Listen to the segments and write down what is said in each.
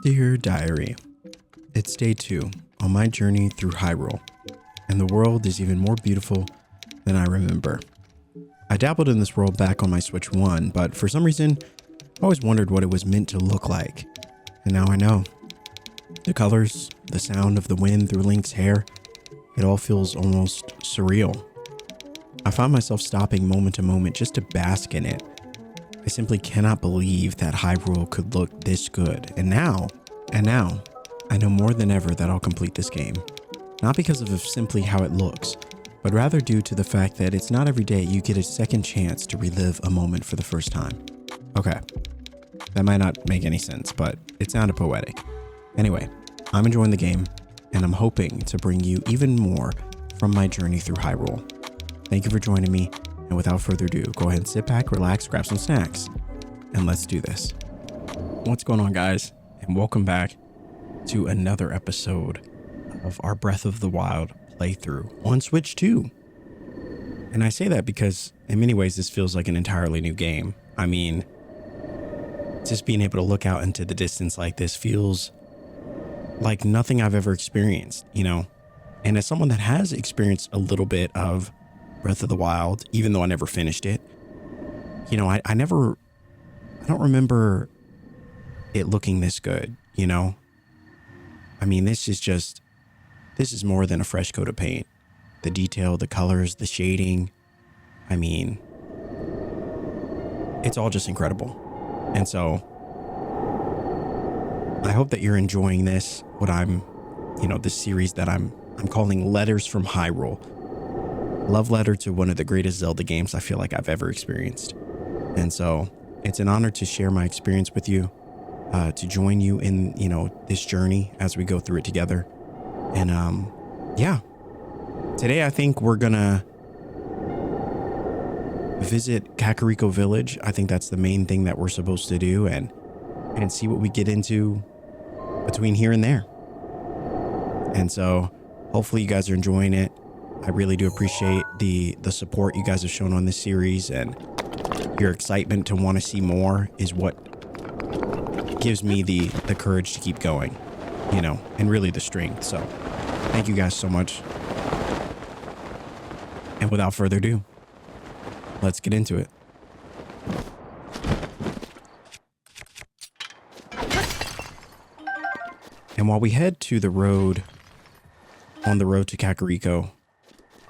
Dear Diary, it's day 2 on my journey through Hyrule, and the world is even more beautiful than I remember. I dabbled in this world back on my Switch 1, but for some reason, I always wondered what it was meant to look like. And now I know. The colors, the sound of the wind through Link's hair, it all feels almost surreal. I find myself stopping moment to moment just to bask in it. I simply cannot believe that Hyrule could look this good. And now, I know more than ever that I'll complete this game. Not because of simply how it looks, but rather due to the fact that it's not every day you get a second chance to relive a moment for the first time. Okay, that might not make any sense, but it sounded poetic. Anyway, I'm enjoying the game, and I'm hoping to bring you even more from my journey through Hyrule. Thank you for joining me, and without further ado, go ahead and sit back, relax, grab some snacks, and let's do this. What's going on, guys? And welcome back to another episode of our Breath of the Wild playthrough on Switch 2. And I say that because in many ways this feels like an entirely new game. I mean, just being able to look out into the distance like this feels like nothing I've ever experienced, you know? And as someone that has experienced a little bit of Breath of the Wild, even though I never finished it, you know, I don't remember it looking this good, you know? I mean, this is more than a fresh coat of paint. The detail, the colors, the shading, I mean, it's all just incredible. And so I hope that you're enjoying this, this series that I'm calling Letters from Hyrule. Love letter to one of the greatest Zelda games I feel like I've ever experienced. And so it's an honor to share my experience with you, to join you in, this journey as we go through it together. And yeah, today I think we're gonna visit Kakariko Village. I think that's the main thing that we're supposed to do, and see what we get into between here and there. And so hopefully you guys are enjoying it. I really do appreciate the support you guys have shown on this series, and your excitement to want to see more is what gives me the courage to keep going, and really the strength. So thank you guys so much. And without further ado, let's get into it. And while we head to the road, on the road to Kakariko,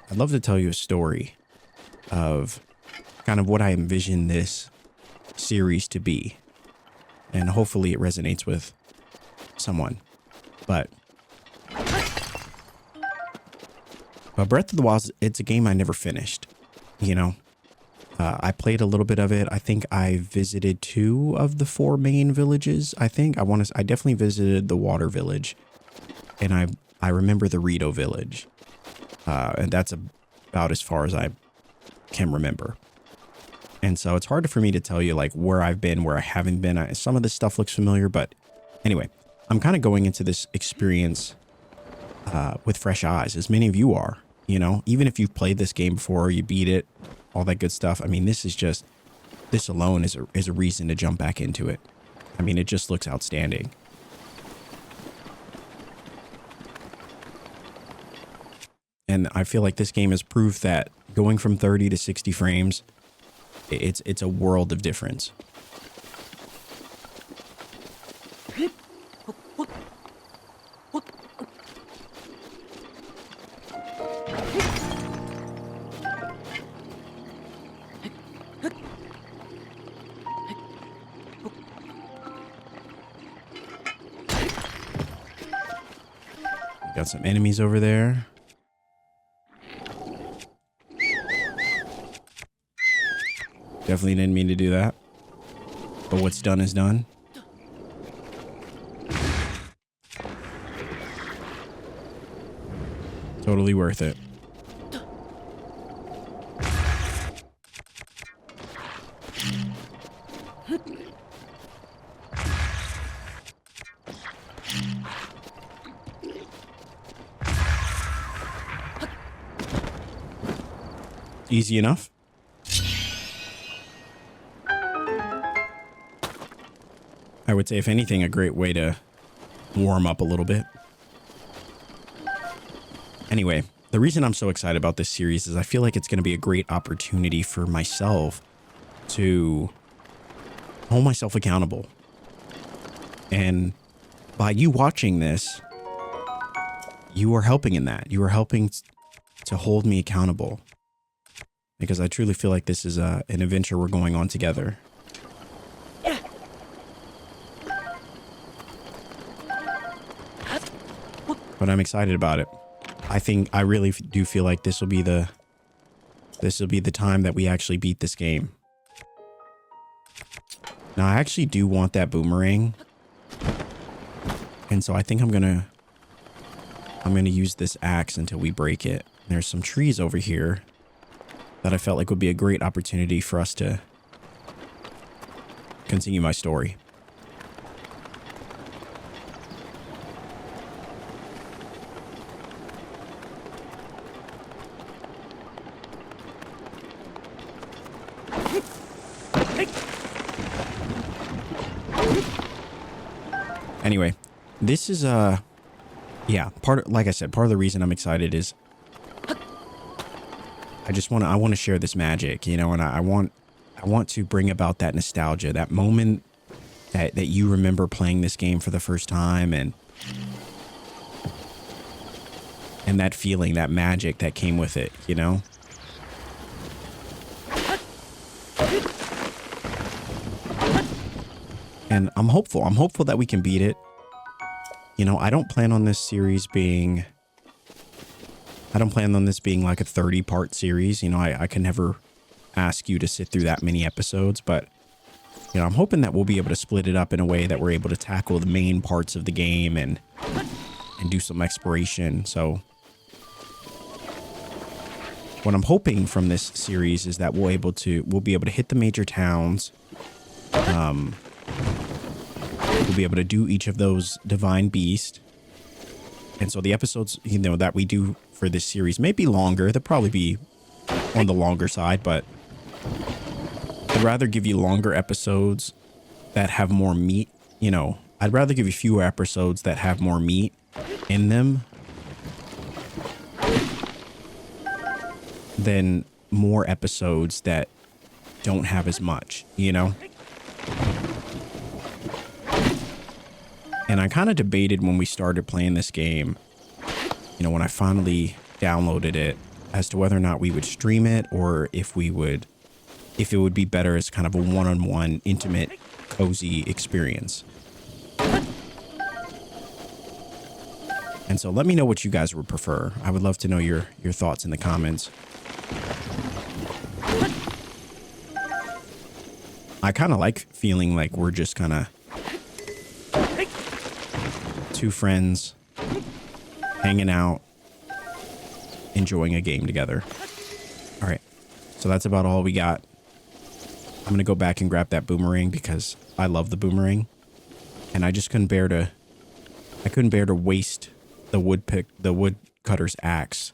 I'd love to tell you a story of kind of what I envision this series to be. And hopefully it resonates with someone. But Breath of the Wild, it's a game I never finished, I played a little bit of it. I think I visited 2 of the 4 main villages. I definitely visited the Water Village, and I remember the Rito Village. And that's about as far as I can remember. And so it's hard for me to tell you like where I've been, where I haven't been. Some of this stuff looks familiar, but anyway, I'm kind of going into this experience with fresh eyes, as many of you are, even if you've played this game before, you beat it, all that good stuff. I mean, this alone is a reason to jump back into it. I mean, it just looks outstanding. And I feel like this game has proved that going from 30 to 60 frames, it's a world of difference. Got some enemies over there. Definitely didn't mean to do that. But what's done is done. Totally worth it. Easy enough. I would say, if anything, a great way to warm up a little bit. Anyway, the reason I'm so excited about this series is I feel like it's going to be a great opportunity for myself to hold myself accountable. And by you watching this, you are helping in that. You are helping to hold me accountable. Because I truly feel like this is an adventure we're going on together. But I'm excited about it. I really do feel like this will be the time that we actually beat this game. Now, I actually do want that boomerang. And so I think I'm gonna use this axe until we break it. There's some trees over here that I felt like would be a great opportunity for us to continue my story. Anyway, this is yeah, like I said, part of the reason I'm excited is I want to share this magic, you know, and I want to bring about that nostalgia, that moment that you remember playing this game for the first time, and that feeling, that magic that came with it, you know. And I'm hopeful that we can beat it. You know, I don't plan on this being like a 30-part series. You know, I can never ask you to sit through that many episodes, but you know, I'm hoping that we'll be able to split it up in a way that we're able to tackle the main parts of the game and do some exploration. So what I'm hoping from this series is that we'll be able to hit the major towns. We'll be able to do each of those divine beasts. And so the episodes, you know, that we do for this series may be longer. They'll probably be on the longer side, but I'd rather give you longer episodes that have more meat. You know, I'd rather give you fewer episodes that have more meat in them than more episodes that don't have as much, you know? And I kind of debated when we started playing this game, you know, when I finally downloaded it, as to whether or not we would stream it or if it would be better as kind of a one-on-one, intimate, cozy experience. And so let me know what you guys would prefer. I would love to know your thoughts in the comments. I kind of like feeling like we're just kind of two friends hanging out, enjoying a game together. All right, so that's about all we got. I'm gonna go back and grab that boomerang because I love the boomerang, and I just couldn't bear to waste the woodcutter's axe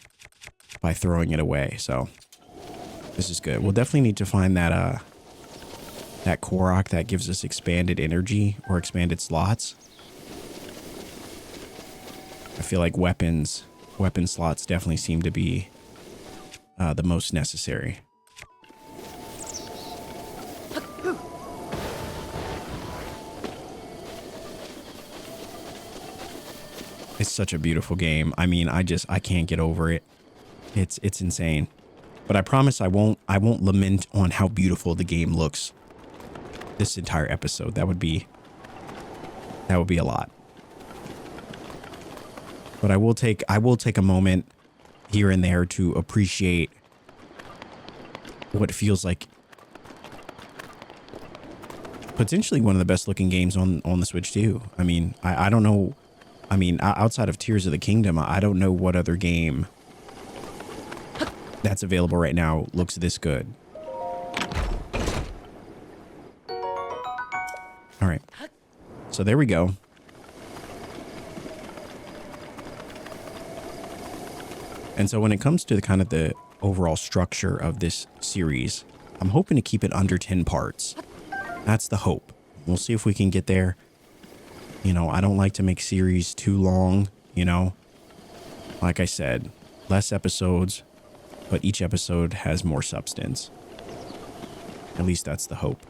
by throwing it away. So this is good. We'll definitely need to find that Korok that gives us expanded energy or expanded slots. I feel like weapon slots definitely seem to be the most necessary. It's such a beautiful game. I mean, I can't get over it. It's insane. But I promise I won't lament on how beautiful the game looks this entire episode. That would be a lot. But I will take a moment here and there to appreciate what feels like potentially one of the best looking games on the Switch too. I mean, I don't know. I mean, outside of Tears of the Kingdom, I don't know what other game that's available right now looks this good. All right. So there we go. And so when it comes to the overall structure of this series, I'm hoping to keep it under 10 parts. That's the hope. We'll see if we can get there. You know, I don't like to make series too long, you know. Like I said, less episodes, but each episode has more substance. At least that's the hope.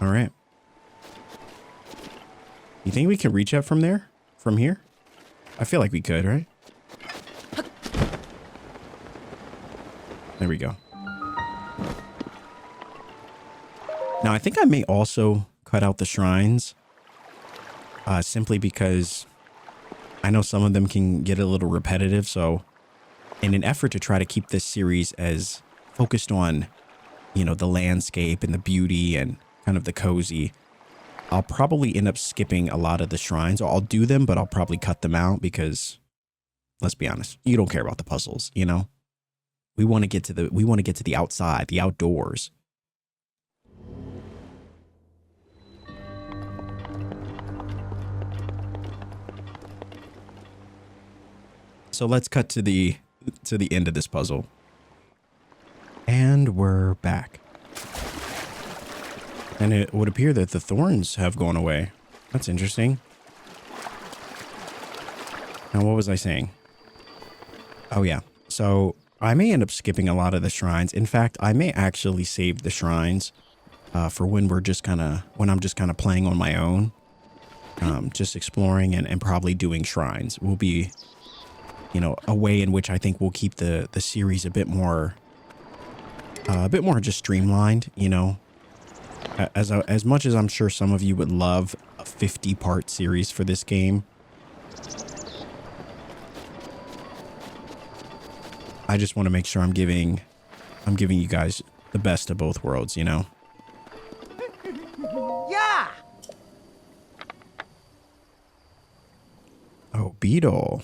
All right. You think we can reach up from there? From here? I feel like we could, right? There we go. Now, I think I may also cut out the shrines. Simply because I know some of them can get a little repetitive. So in an effort to try to keep this series as focused on, you know, the landscape and the beauty and kind of the cozy, I'll probably end up skipping a lot of the shrines. I'll do them, but I'll probably cut them out because, let's be honest, you don't care about the puzzles, you know? We want to get to the outside, the outdoors. So let's cut to the end of this puzzle. And we're back. And it would appear that the thorns have gone away. That's interesting. Now, what was I saying? Oh, yeah. So I may end up skipping a lot of the shrines. In fact, I may actually save the shrines for when I'm just kind of playing on my own. Just exploring and probably doing shrines will be, you know, a way in which I think we'll keep the series a bit more just streamlined, you know. As much as I'm sure some of you would love a 50-part series for this game, I just want to make sure I'm giving you guys the best of both worlds, you know. Yeah. Oh, beetle.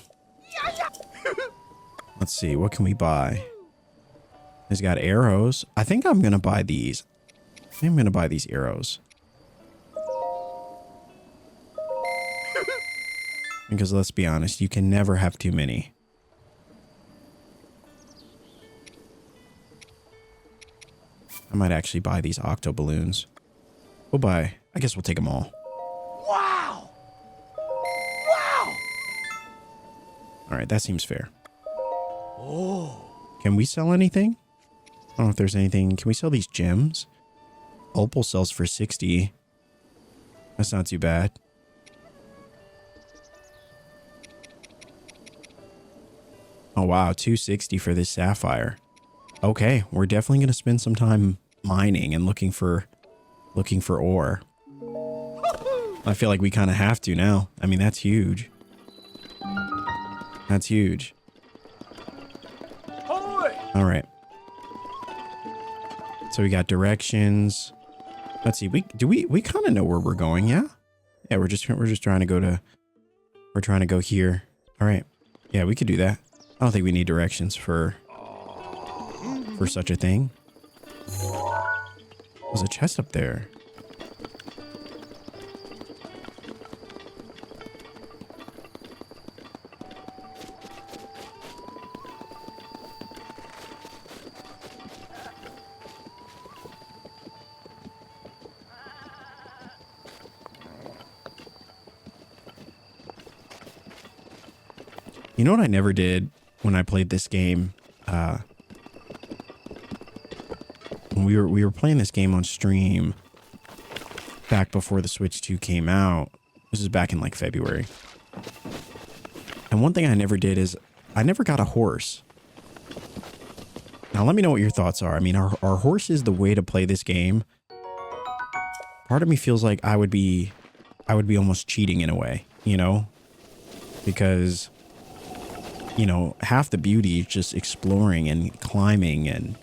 Let's see, what can we buy? He's got arrows. I think I'm gonna buy these. I'm gonna buy these arrows. Because let's be honest, you can never have too many. I might actually buy these octo balloons. We'll buy, I guess we'll take them all. Wow. Wow. All right, that seems fair. Oh. Can we sell anything? I don't know if there's anything. Can we sell these gems? Opal sells for 60. That's not too bad. Oh, wow. 260 for this sapphire. Okay, we're definitely going to spend some time mining and looking for ore. I feel like we kind of have to now. I mean, that's huge. That's huge. All right. So we got directions. Let's see. We kind of know where we're going, yeah? Yeah, we're just trying to go here. All right. Yeah, we could do that. I don't think we need directions for such a thing. There's a chest up there. You know what I never did when I played this game? When we were playing this game on stream back before the Switch 2 came out. This is back in like February. And one thing I never did is I never got a horse. Now let me know what your thoughts are. I mean, are horses the way to play this game? Part of me feels like I would be almost cheating in a way, you know? Because, you know, half the beauty is just exploring and climbing and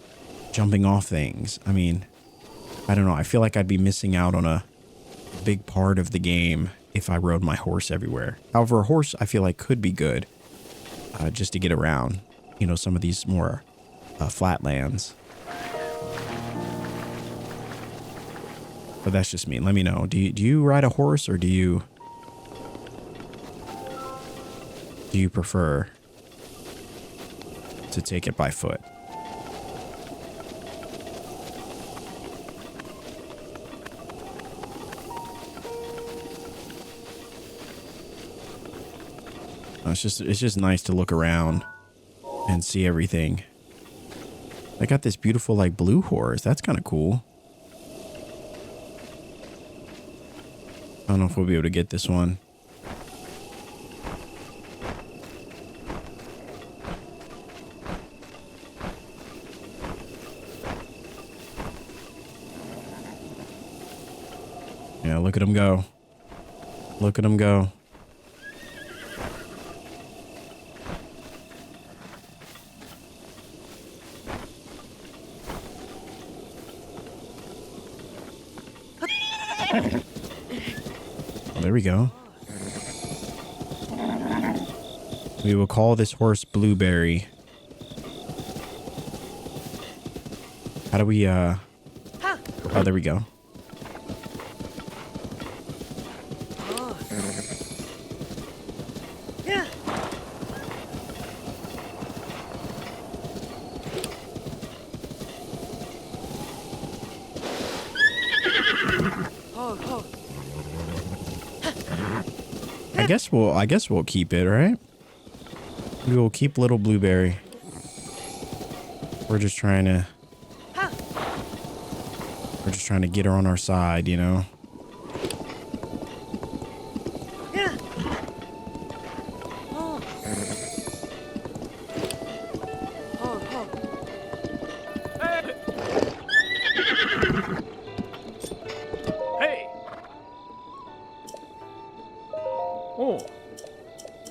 jumping off things. I mean, I don't know. I feel like I'd be missing out on a big part of the game if I rode my horse everywhere. However, a horse I feel like could be good just to get around, you know, some of these more flat lands. But that's just me. Let me know. Do you ride a horse, or do you to take it by foot. It's just nice to look around and see everything. I got this beautiful like blue horse. That's kind of cool. I don't know if we'll be able to get this one. Yeah, look at him go. Look at him go. There we go. We will call this horse Blueberry. How do we, oh, there we go. I guess we'll keep it, right? We will keep little Blueberry. We're just trying to get her on our side, you know.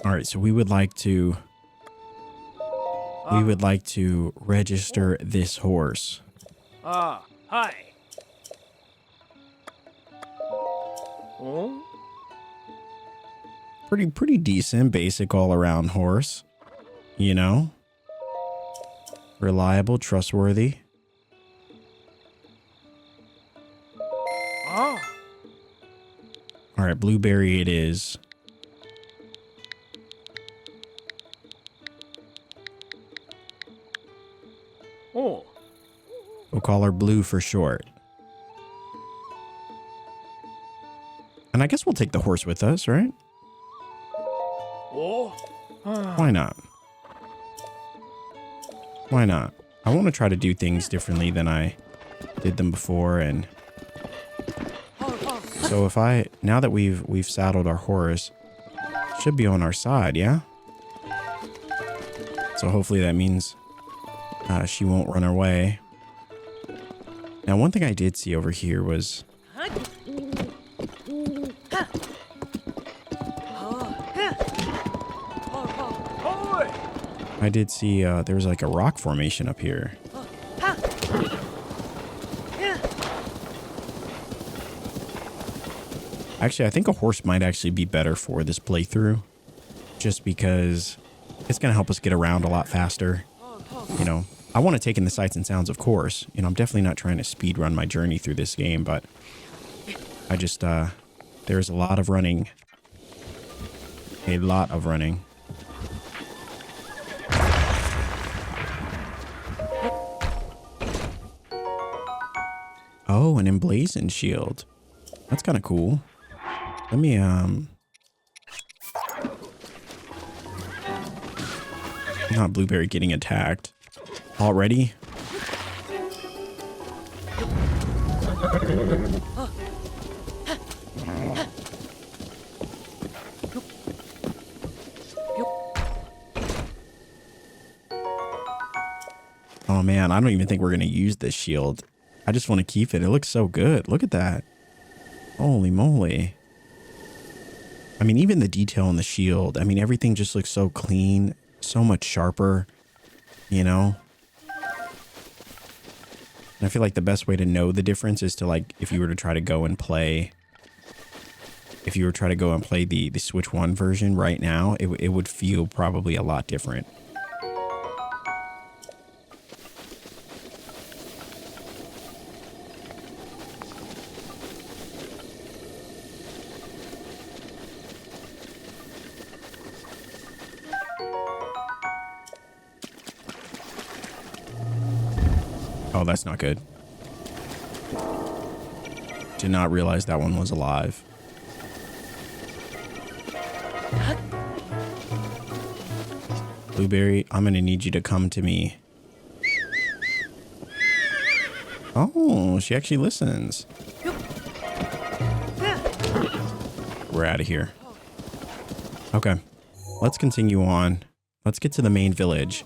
All right, so we would like to register this horse. Hi. Oh? Pretty decent, basic all around horse, you know. Reliable, trustworthy. Oh. All right, Blueberry it is. Oh. We'll call her Blue for short. And I guess we'll take the horse with us, right? Oh. Why not? Why not? I want to try to do things differently than I did them before, and so now that we've saddled our horse, should be on our side, yeah? So hopefully that means she won't run away. Now, one thing I did see over here was I did see there was like a rock formation up here. Actually, I think a horse might actually be better for this playthrough, just because it's going to help us get around a lot faster. You know, I want to take in the sights and sounds, of course. You know, I'm definitely not trying to speed run my journey through this game, but I just, there's a lot of running. A lot of running. Oh, an emblazoned shield. That's kind of cool. Let me, not Blueberry getting attacked. Already? Oh man, I don't even think we're going to use this shield. I just want to keep it. It looks so good. Look at that. Holy moly. I mean, even the detail on the shield. I mean, everything just looks so clean, so much sharper, you know? And I feel like the best way to know the difference is to, like, if you were to try to go and play, the Switch 1 version right now, it would feel probably a lot different. Oh, that's not good. Did not realize that one was alive. Blueberry, I'm gonna need you to come to me. Oh, she actually listens. We're out of here. Okay, let's continue on. Let's get to the main village.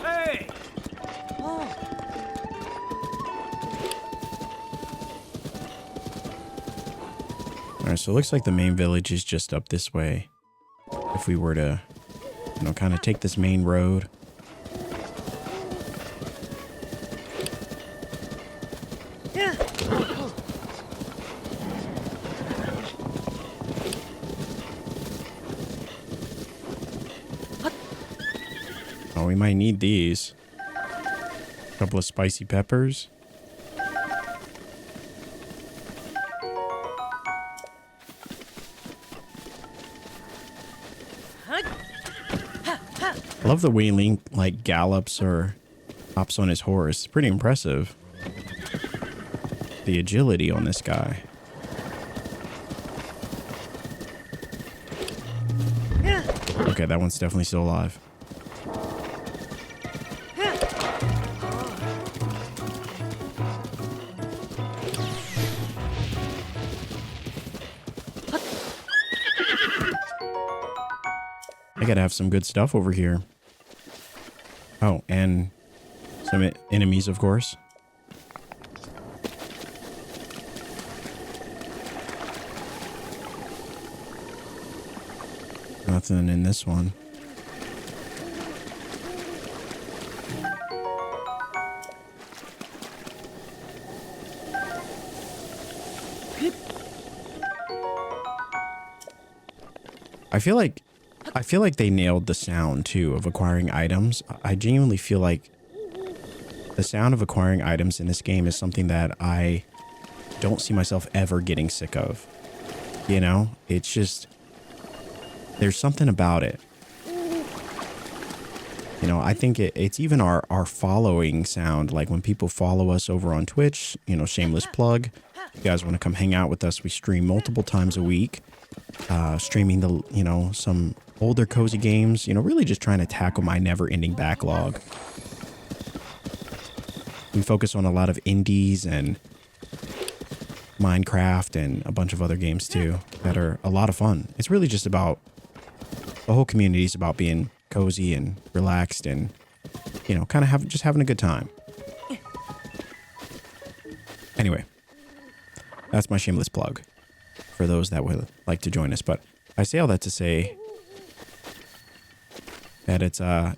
Hey! All right, so it looks like the main village is just up this way. If we were to, you know, kind of take this main road. Oh, we might need these. A couple of spicy peppers. I love the way Link like gallops or hops on his horse. It's pretty impressive. The agility on this guy. Okay, that one's definitely still alive. I gotta have some good stuff over here. Oh, and some enemies, of course. Nothing in this one. I feel like they nailed the sound too of acquiring items. I genuinely feel like the sound of acquiring items in this game is something that I don't see myself ever getting sick of. You know, it's just, there's something about it. You know, I think it's even our following sound. Like when people follow us over on Twitch, you know, shameless plug. If you guys want to come hang out with us, we stream multiple times a week. Streaming the, you know, some older cozy games, you know, really just trying to tackle my never-ending backlog. We focus on a lot of indies and Minecraft and a bunch of other games too that are a lot of fun. It's really just about, the whole community is about being cozy and relaxed and, you know, kind of just having a good time. Anyway, that's my shameless plug for those that would like to join us. But I say all that to say that it's I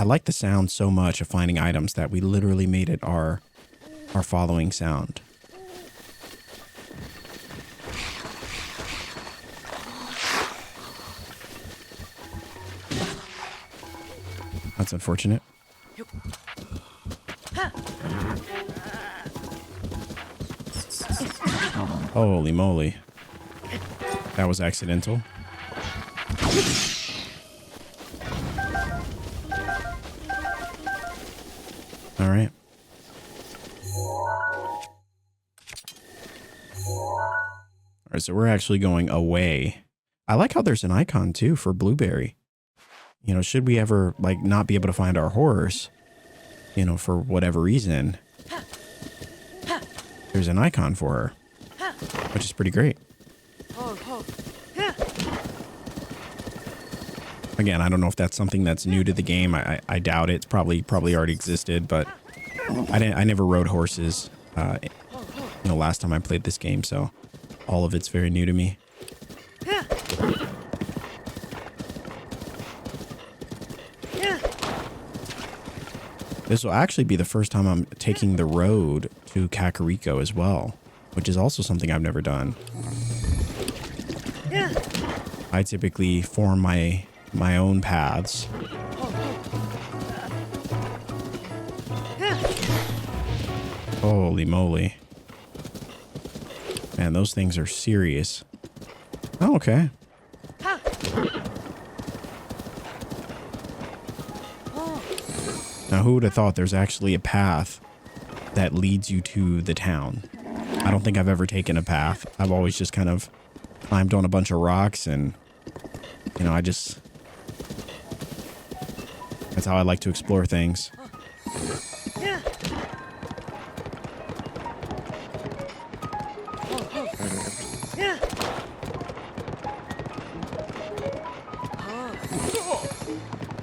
like the sound so much of finding items that we literally made it our following sound. That's unfortunate. Holy moly. That was accidental. All right. All right, so we're actually going away. I like how there's an icon too for Blueberry. You know, should we ever like not be able to find our horse, you know, for whatever reason, there's an icon for her, which is pretty great. Again, I don't know if that's something that's new to the game. I doubt it. It's probably already existed, but I never rode horses, you know, last time I played this game, so all of it's very new to me. This will actually be the first time I'm taking the road to Kakariko as well, which is also something I've never done. I typically form my own paths. Holy moly. Man, those things are serious. Oh, okay. Now, who would have thought there's actually a path that leads you to the town? I don't think I've ever taken a path. I've always just kind of climbed on a bunch of rocks and, you know, that's how I like to explore things.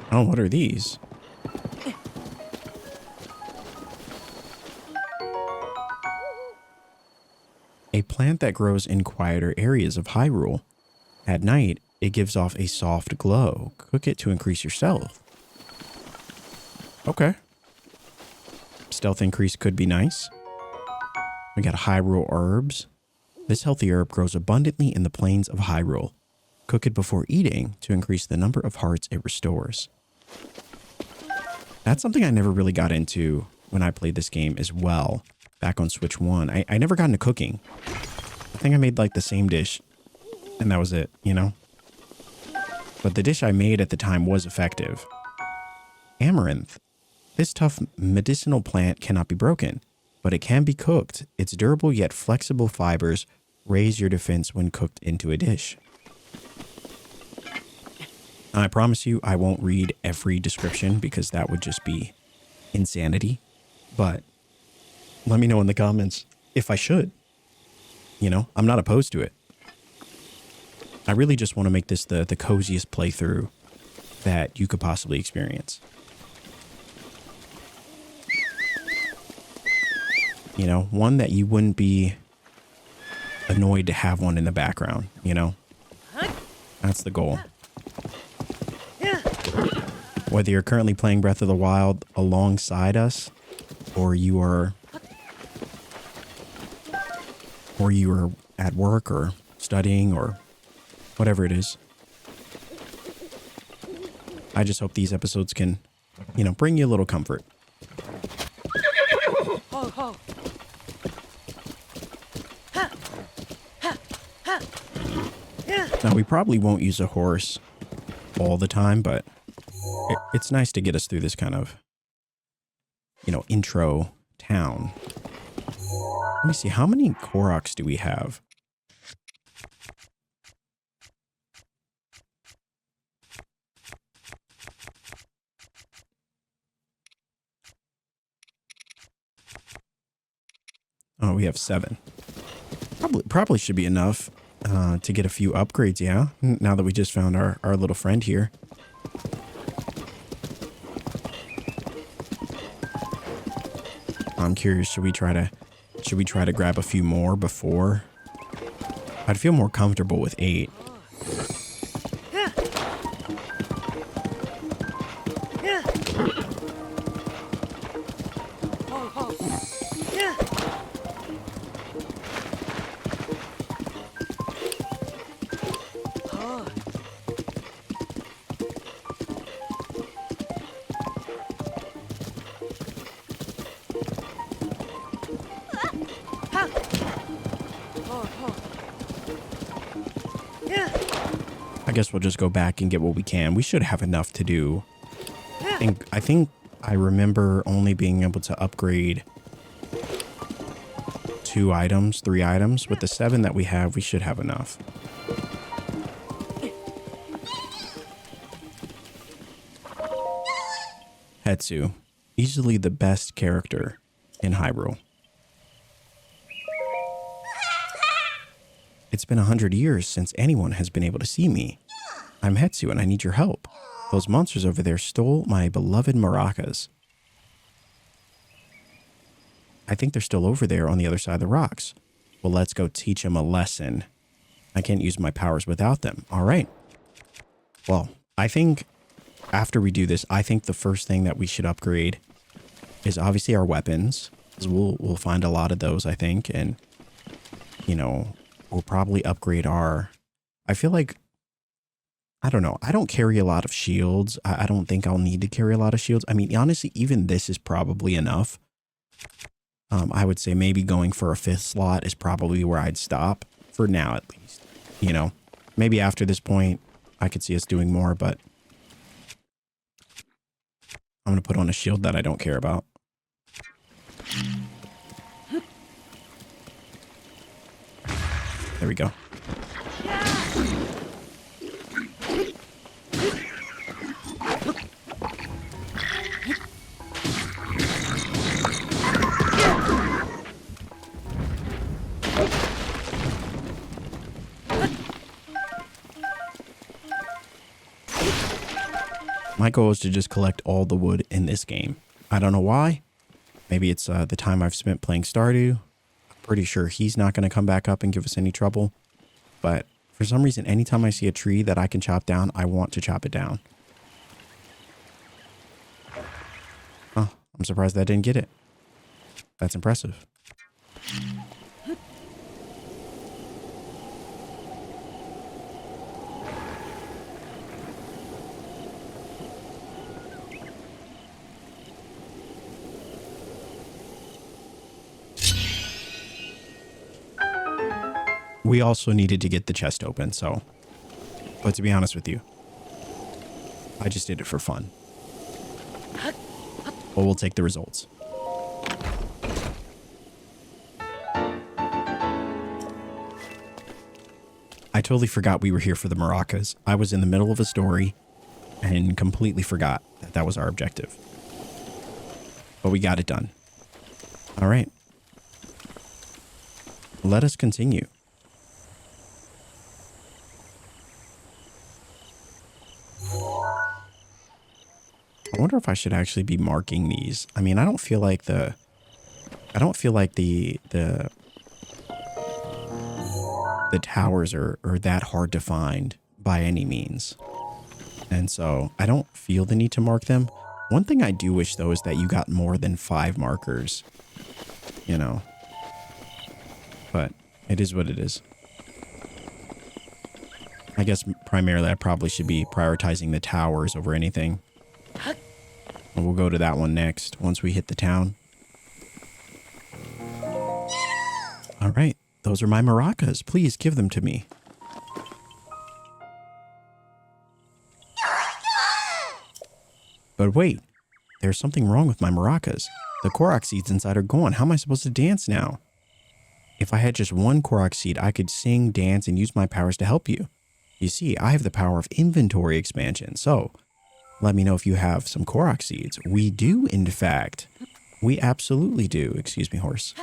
Oh, what are these? A plant that grows in quieter areas of Hyrule. At night, it gives off a soft glow. Cook it to increase your stealth. Okay. Stealth increase could be nice. We got Hyrule herbs. This healthy herb grows abundantly in the plains of Hyrule. Cook it before eating to increase the number of hearts it restores. That's something I never really got into when I played this game as well. Back on Switch 1. I never got into cooking. I think I made like the same dish and that was it, you know? But the dish I made at the time was effective. Amaranth. This tough medicinal plant cannot be broken, but it can be cooked. Its durable yet flexible fibers raise your defense when cooked into a dish. I promise you I won't read every description because that would just be insanity. But let me know in the comments if I should. You know, I'm not opposed to it. I really just want to make this the coziest playthrough that you could possibly experience. You know, one that you wouldn't be annoyed to have one in the background, you know? That's the goal. Whether you're currently playing Breath of the Wild alongside us, or you are at work or studying or whatever it is. I just hope these episodes can, you know, bring you a little comfort. Now, we probably won't use a horse all the time, but it's nice to get us through this kind of, you know, intro town. Let me see, how many Koroks do we have? Oh, we have 7. Probably should be enough to get a few upgrades, yeah? Now that we just found our little friend here. I'm curious, should we try to grab a few more before? I'd feel more comfortable with 8. I guess we'll just go back and get what we can. We should have enough to do. I think I remember only being able to upgrade 2 items, 3 items. With the 7 that we have, we should have enough. Hetsu, easily the best character in Hyrule. It's been 100 years since anyone has been able to see me. I'm Hetsu and I need your help. Those monsters over there stole my beloved maracas. I think they're still over there on the other side of the rocks. Well, let's go teach them a lesson. I can't use my powers without them. All right. Well, I think after we do this, I think the first thing that we should upgrade is obviously our weapons. 'Cause we'll find a lot of those, I think. And, you know, we'll probably upgrade our... I feel like... I don't know. I don't carry a lot of shields. I don't think I'll need to carry a lot of shields. I mean, honestly, even this is probably enough. I would say maybe going for a 5th slot is probably where I'd stop for now, at least. You know, maybe after this point, I could see us doing more, but I'm going to put on a shield that I don't care about. There we go. My goal is to just collect all the wood in this game. I don't know why. Maybe it's the time I've spent playing Stardew. I'm pretty sure he's not going to come back up and give us any trouble. But for some reason, anytime I see a tree that I can chop down, I want to chop it down. Oh, I'm surprised that didn't get it. That's impressive. We also needed to get the chest open, so... But to be honest with you, I just did it for fun. But we'll take the results. I totally forgot we were here for the maracas. I was in the middle of a story and completely forgot that that was our objective. But we got it done. All right. Let us continue. I wonder if I should actually be marking these. I mean, I don't feel like the towers are that hard to find by any means. And so I don't feel the need to mark them. One thing I do wish though is that you got more than 5 markers, you know, but it is what it is. I guess primarily I probably should be prioritizing the towers over anything. And we'll go to that one next once we hit the town. All right. Those are my maracas. Please give them to me. But wait, there's something wrong with my maracas. The Koroks seeds inside are gone. How am I supposed to dance now? If I had just one Korok seed, I could sing, dance, and use my powers to help you. You see, I have the power of inventory expansion, so let me know if you have some Korok seeds. We do, in fact. We absolutely do. Excuse me, horse.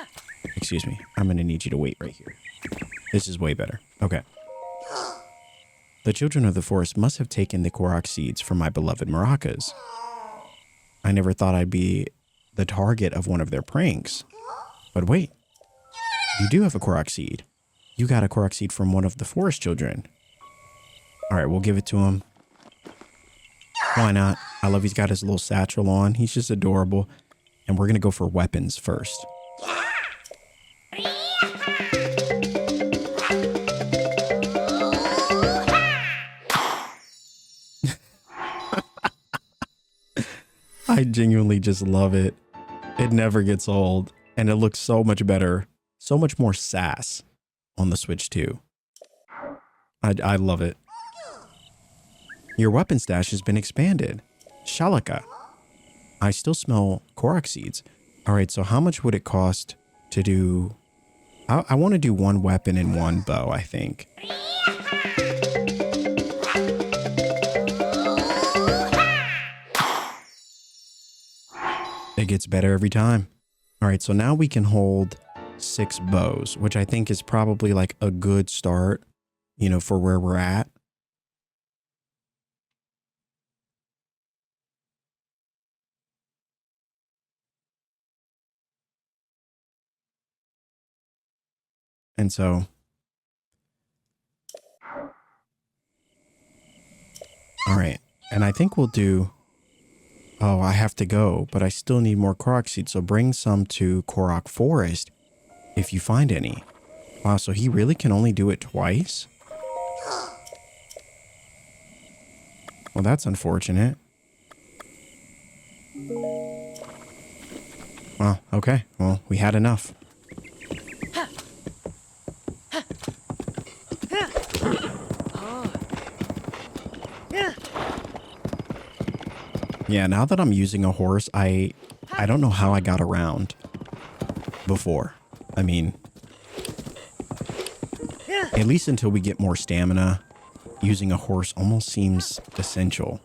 Excuse me. I'm going to need you to wait right here. This is way better. Okay. The children of the forest must have taken the Korok seeds from my beloved maracas. I never thought I'd be the target of one of their pranks. But wait. You do have a Korok seed. You got a Korok seed from one of the forest children. All right, we'll give it to him. Why not? I love he's got his little satchel on. He's just adorable. And we're going to go for weapons first. I genuinely just love it. It never gets old. And it looks so much better. So much more sass on the Switch too. I love it. Your weapon stash has been expanded. Shalaka. I still smell Korok seeds. All right, so how much would it cost to do... I want to do one weapon and one bow, I think. It gets better every time. All right, so now we can hold 6 bows, which I think is probably like a good start, you know, for where we're at. And so, all right. And I think we'll do, oh, I have to go, but I still need more Korok seeds. So bring some to Korok Forest if you find any. Wow, so he really can only do it twice? Well, that's unfortunate. Well, okay. Well, we had enough. Yeah, now that I'm using a horse, I don't know how I got around before. I mean, at least until we get more stamina, using a horse almost seems essential.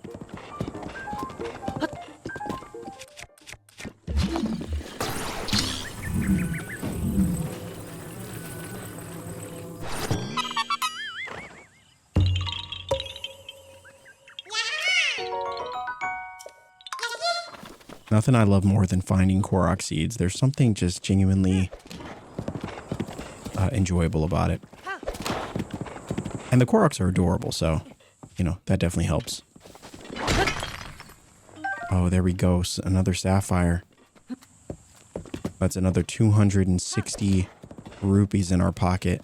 Nothing I love more than finding Korok seeds. There's something just genuinely enjoyable about it. And the Koroks are adorable, so, you know, that definitely helps. Oh, there we go. Another sapphire. That's another 260 rupees in our pocket.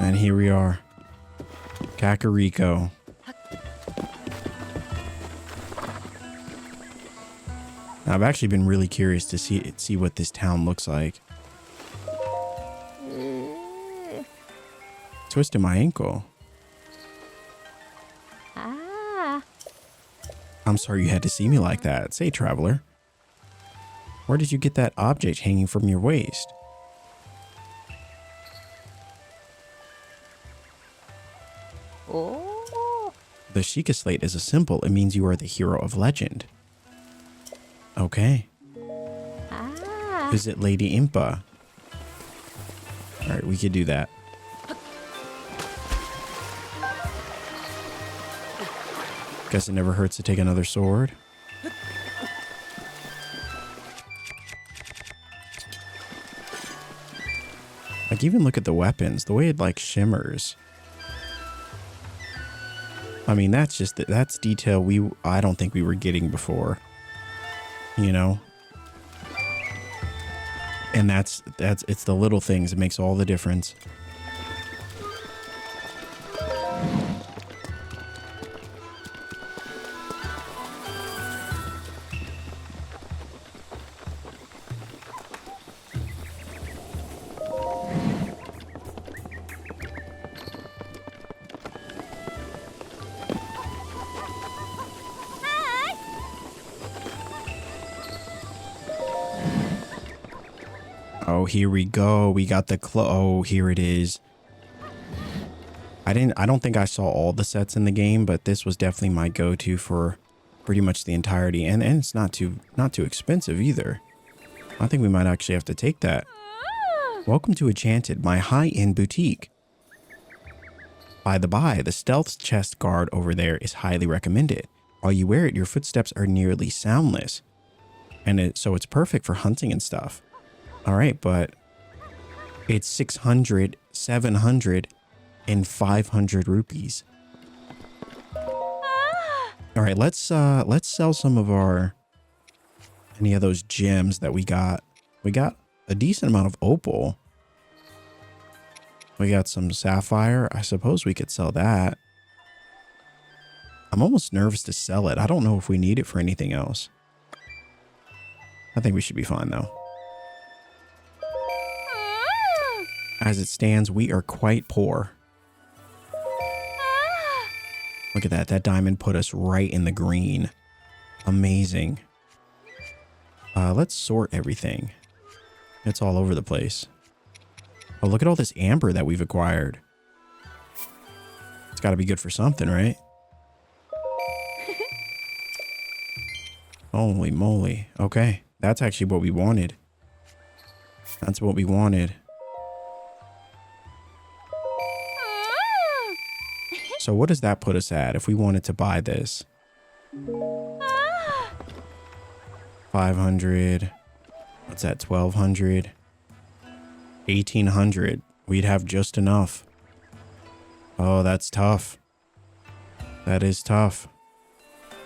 And here we are. Kakariko. Now, I've actually been really curious to see what this town looks like. Twisted my ankle. I'm sorry you had to see me like that. Say, traveler, where did you get that object hanging from your waist? The Sheikah slate is a symbol. It means you are the hero of legend. Okay. Visit Lady Impa. Alright, we could do that. Guess it never hurts to take another sword. Like, even look at the weapons. The way it, like, shimmers. I mean, that's detail I don't think we were getting before. You know? And it's the little things. It makes all the difference. Oh, here we go. We got the oh, here it is. I don't think I saw all the sets in the game, but this was definitely my go-to for pretty much the entirety. And it's not too expensive either. I think we might actually have to take that. Welcome to Enchanted, my high-end boutique. By the by, the stealth chest guard over there is highly recommended. While you wear it, your footsteps are nearly soundless. And so it's perfect for hunting and stuff. All right, but it's 600, 700, and 500 rupees. All right, let's sell some of any of those gems that we got. We got a decent amount of opal. We got some sapphire. I suppose we could sell that. I'm almost nervous to sell it. I don't know if we need it for anything else. I think we should be fine though. As it stands, we are quite poor. Look at that. That diamond put us right in the green. Amazing. Let's sort everything. It's all over the place. Oh, look at all this amber that we've acquired. It's got to be good for something, right? Holy moly. Okay. That's actually what we wanted. That's what we wanted. So what does that put us at if we wanted to buy this? 500. What's that? 1200. 1800. We'd have just enough. Oh, that's tough. That is tough.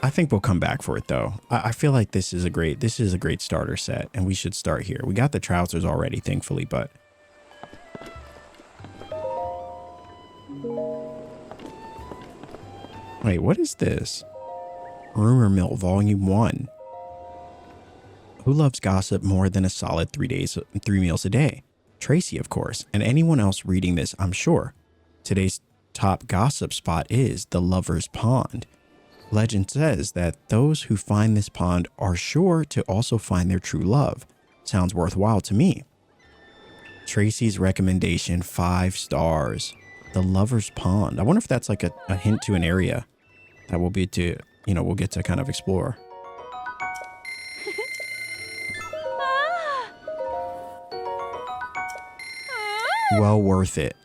I think we'll come back for it though. I feel like this is a great starter set, and we should start here. We got the trousers already, thankfully, but Wait, what is this? Rumor Mill Volume 1. Who loves gossip more than a solid 3 meals a day? Tracy, of course, and anyone else reading this, I'm sure. Today's top gossip spot is the Lover's Pond. Legend says that those who find this pond are sure to also find their true love. Sounds worthwhile to me. Tracy's recommendation, 5 stars. The Lover's Pond. I wonder if that's like a hint to an area that we'll be to, we'll get to kind of explore. Well worth it.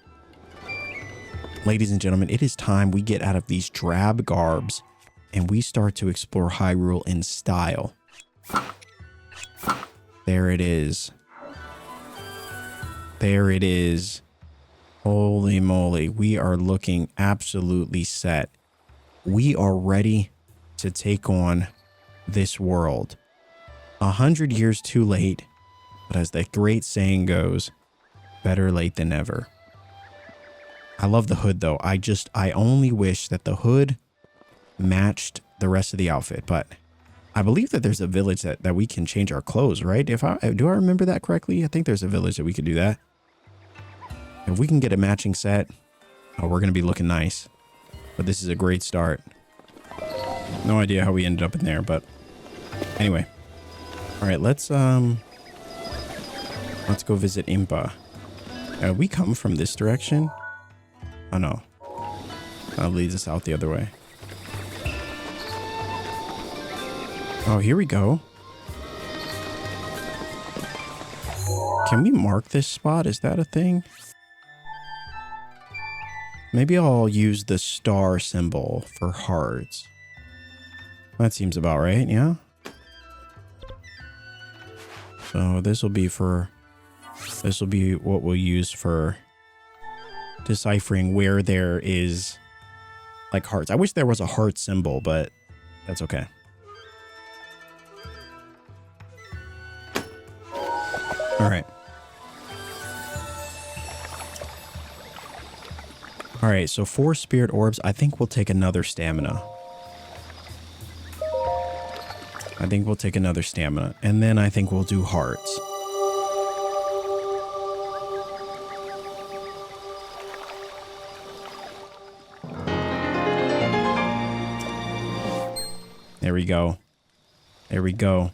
Ladies and gentlemen, it is time we get out of these drab garbs and we start to explore Hyrule in style. There it is. There it is. Holy moly, we are looking absolutely set. We are ready to take on this world. 100 years too late, but as the great saying goes, better late than never. I love the hood though. I only wish that the hood matched the rest of the outfit, but I believe that there's a village that we can change our clothes, right? Do I remember that correctly? I think there's a village that we could do that. If we can get a matching set, we're going to be looking nice. But this is a great start. No idea how we ended up in there, but anyway. All right, let's go visit Impa. We come from this direction. Oh no. That leads us out the other way. Oh, here we go. Can we mark this spot? Is that a thing? Maybe I'll use the star symbol for hearts. That seems about right, yeah? So this will be what we'll use for deciphering where there is like hearts. I wish there was a heart symbol, but that's okay. All right. All right, so 4 spirit orbs. I think we'll take another stamina. And then I think we'll do hearts. There we go. There we go.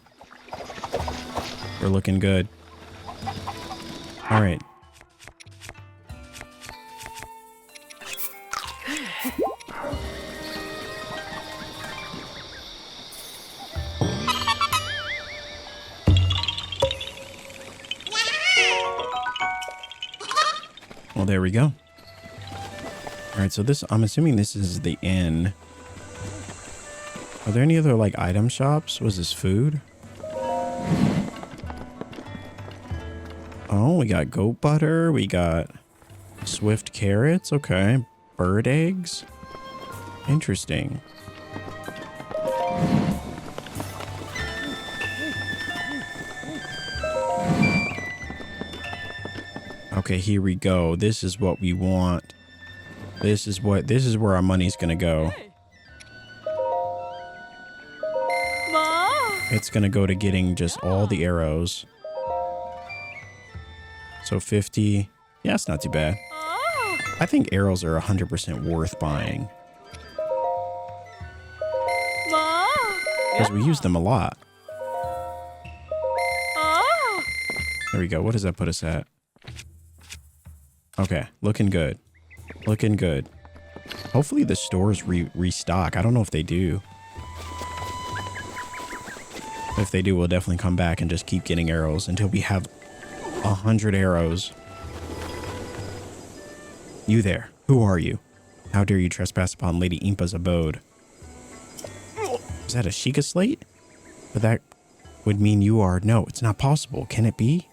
We're looking good. All right. Well, there we go. All right, so I'm assuming this is the inn. Are there any other like item shops? Was this food? Oh, we got goat butter. We got swift carrots. Okay. Bird eggs. Interesting. Okay, here we go. This is what we want. This is where our money's gonna go. It's gonna go to getting just all the arrows. So 50. Yeah, it's not too bad. I think arrows are 100% worth buying. Because we use them a lot. There we go. What does that put us at? Okay, looking good. Looking good. Hopefully the stores restock. I don't know if they do. If they do, we'll definitely come back and just keep getting arrows until we have 100 arrows. You there. Who are you? How dare you trespass upon Lady Impa's abode? Is that a Sheikah slate? But that would mean you are... No, it's not possible. Can it be?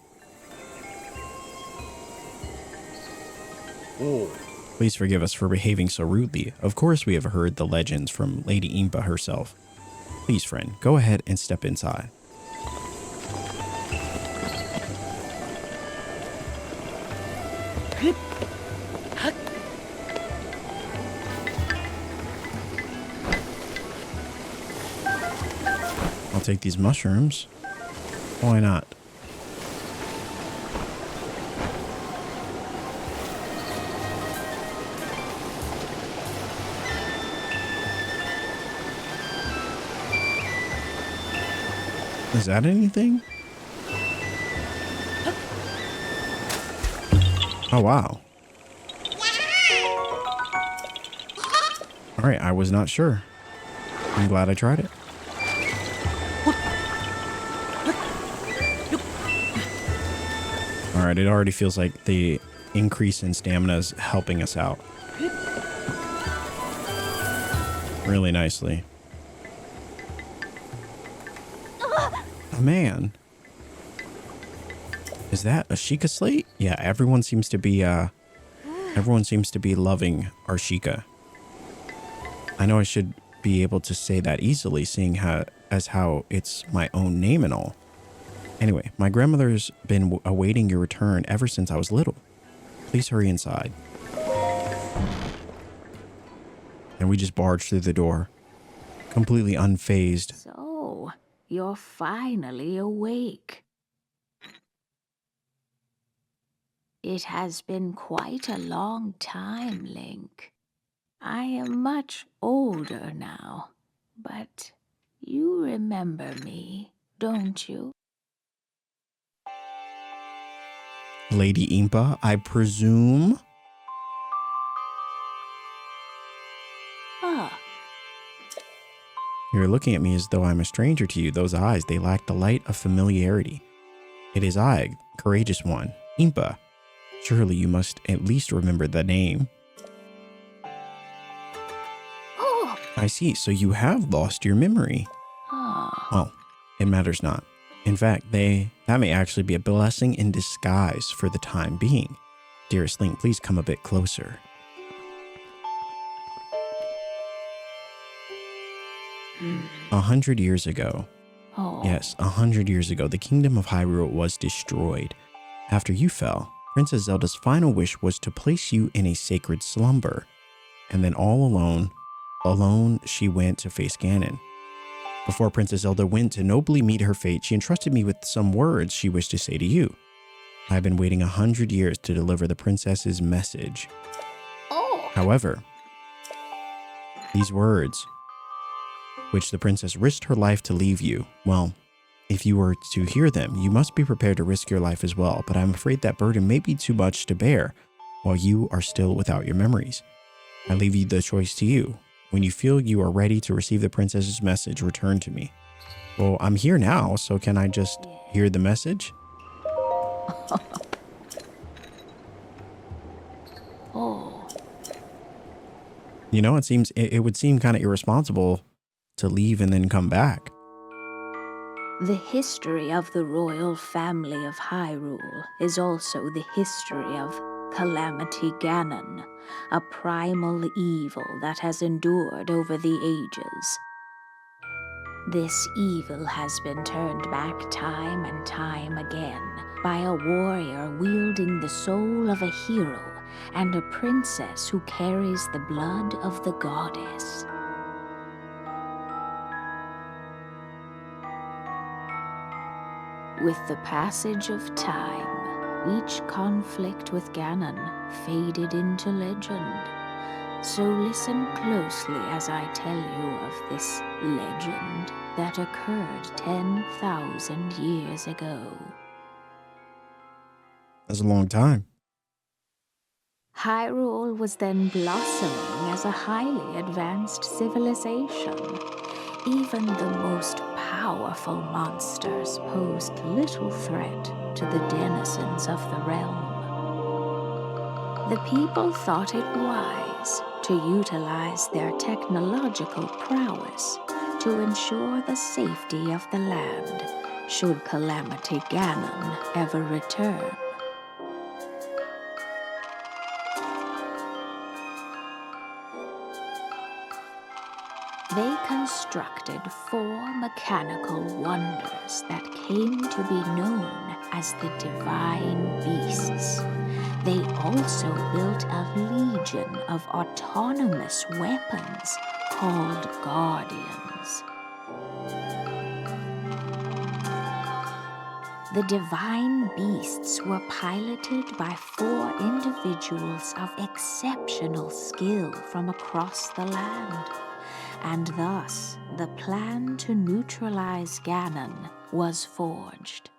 Oh. Please forgive us for behaving so rudely. Of course we have heard the legends from Lady Impa herself. Please, friend, go ahead and step inside. take these mushrooms. Why not? Is that anything? Oh, wow. All right, I was not sure. I'm glad I tried it. All right, it already feels like the increase in stamina is helping us out really nicely. Oh, man. Is that a Sheikah slate? Yeah, everyone seems to be loving our Sheikah. I know I should be able to say that easily, seeing how it's my own name and all. Anyway, my grandmother's been awaiting your return ever since I was little. Please hurry inside. And we just barged through the door, completely unfazed. So, you're finally awake. It has been quite a long time, Link. I am much older now, but you remember me, don't you? Lady Impa, I presume? Ah, You're looking at me as though I'm a stranger to you. Those eyes, they lack the light of familiarity. It is I, courageous one, Impa. Surely you must at least remember the name. oh, I see, so you have lost your memory. ah. Well, it matters not. In fact, that may actually be a blessing in disguise for the time being. Dearest Link, please come a bit closer. Hmm. 100 years ago, Oh. yes, 100 years ago, the kingdom of Hyrule was destroyed. After you fell, Princess Zelda's final wish was to place you in a sacred slumber. And then all alone she went to face Ganon. Before Princess Zelda went to nobly meet her fate, she entrusted me with some words she wished to say to you. I have been waiting 100 years to deliver the princess's message. Oh. However, these words, which the princess risked her life to leave you, well, if you were to hear them, you must be prepared to risk your life as well, but I'm afraid that burden may be too much to bear while you are still without your memories. I leave you the choice to you. When you feel you are ready to receive the princess's message, return to me. Well, I'm here now, so can I just hear the message? Oh. You know, it would seem kind of irresponsible to leave and then come back. The history of the royal family of Hyrule is also the history of Calamity Ganon, a primal evil that has endured over the ages. This evil has been turned back time and time again by a warrior wielding the soul of a hero and a princess who carries the blood of the goddess. With the passage of time, each conflict with Ganon faded into legend. So listen closely as I tell you of this legend that occurred 10,000 years ago. That's a long time. Hyrule was then blossoming as a highly advanced civilization. Even the most powerful monsters posed little threat to the denizens of the realm. The people thought it wise to utilize their technological prowess to ensure the safety of the land should Calamity Ganon ever return. They constructed 4 mechanical wonders that came to be known as the Divine Beasts. They also built a legion of autonomous weapons called Guardians. The divine beasts were piloted by 4 individuals of exceptional skill from across the land, and thus the plan to neutralize Ganon was forged.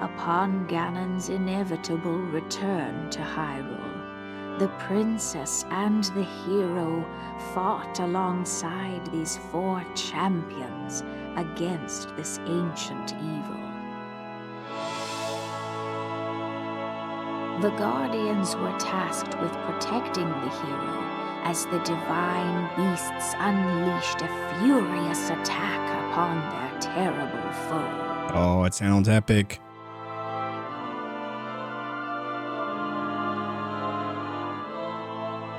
Upon Ganon's inevitable return to Hyrule, the princess and the hero fought alongside these 4 champions against this ancient evil. The Guardians were tasked with protecting the hero as the divine beasts unleashed a furious attack upon their terrible foe. Oh, it sounds epic.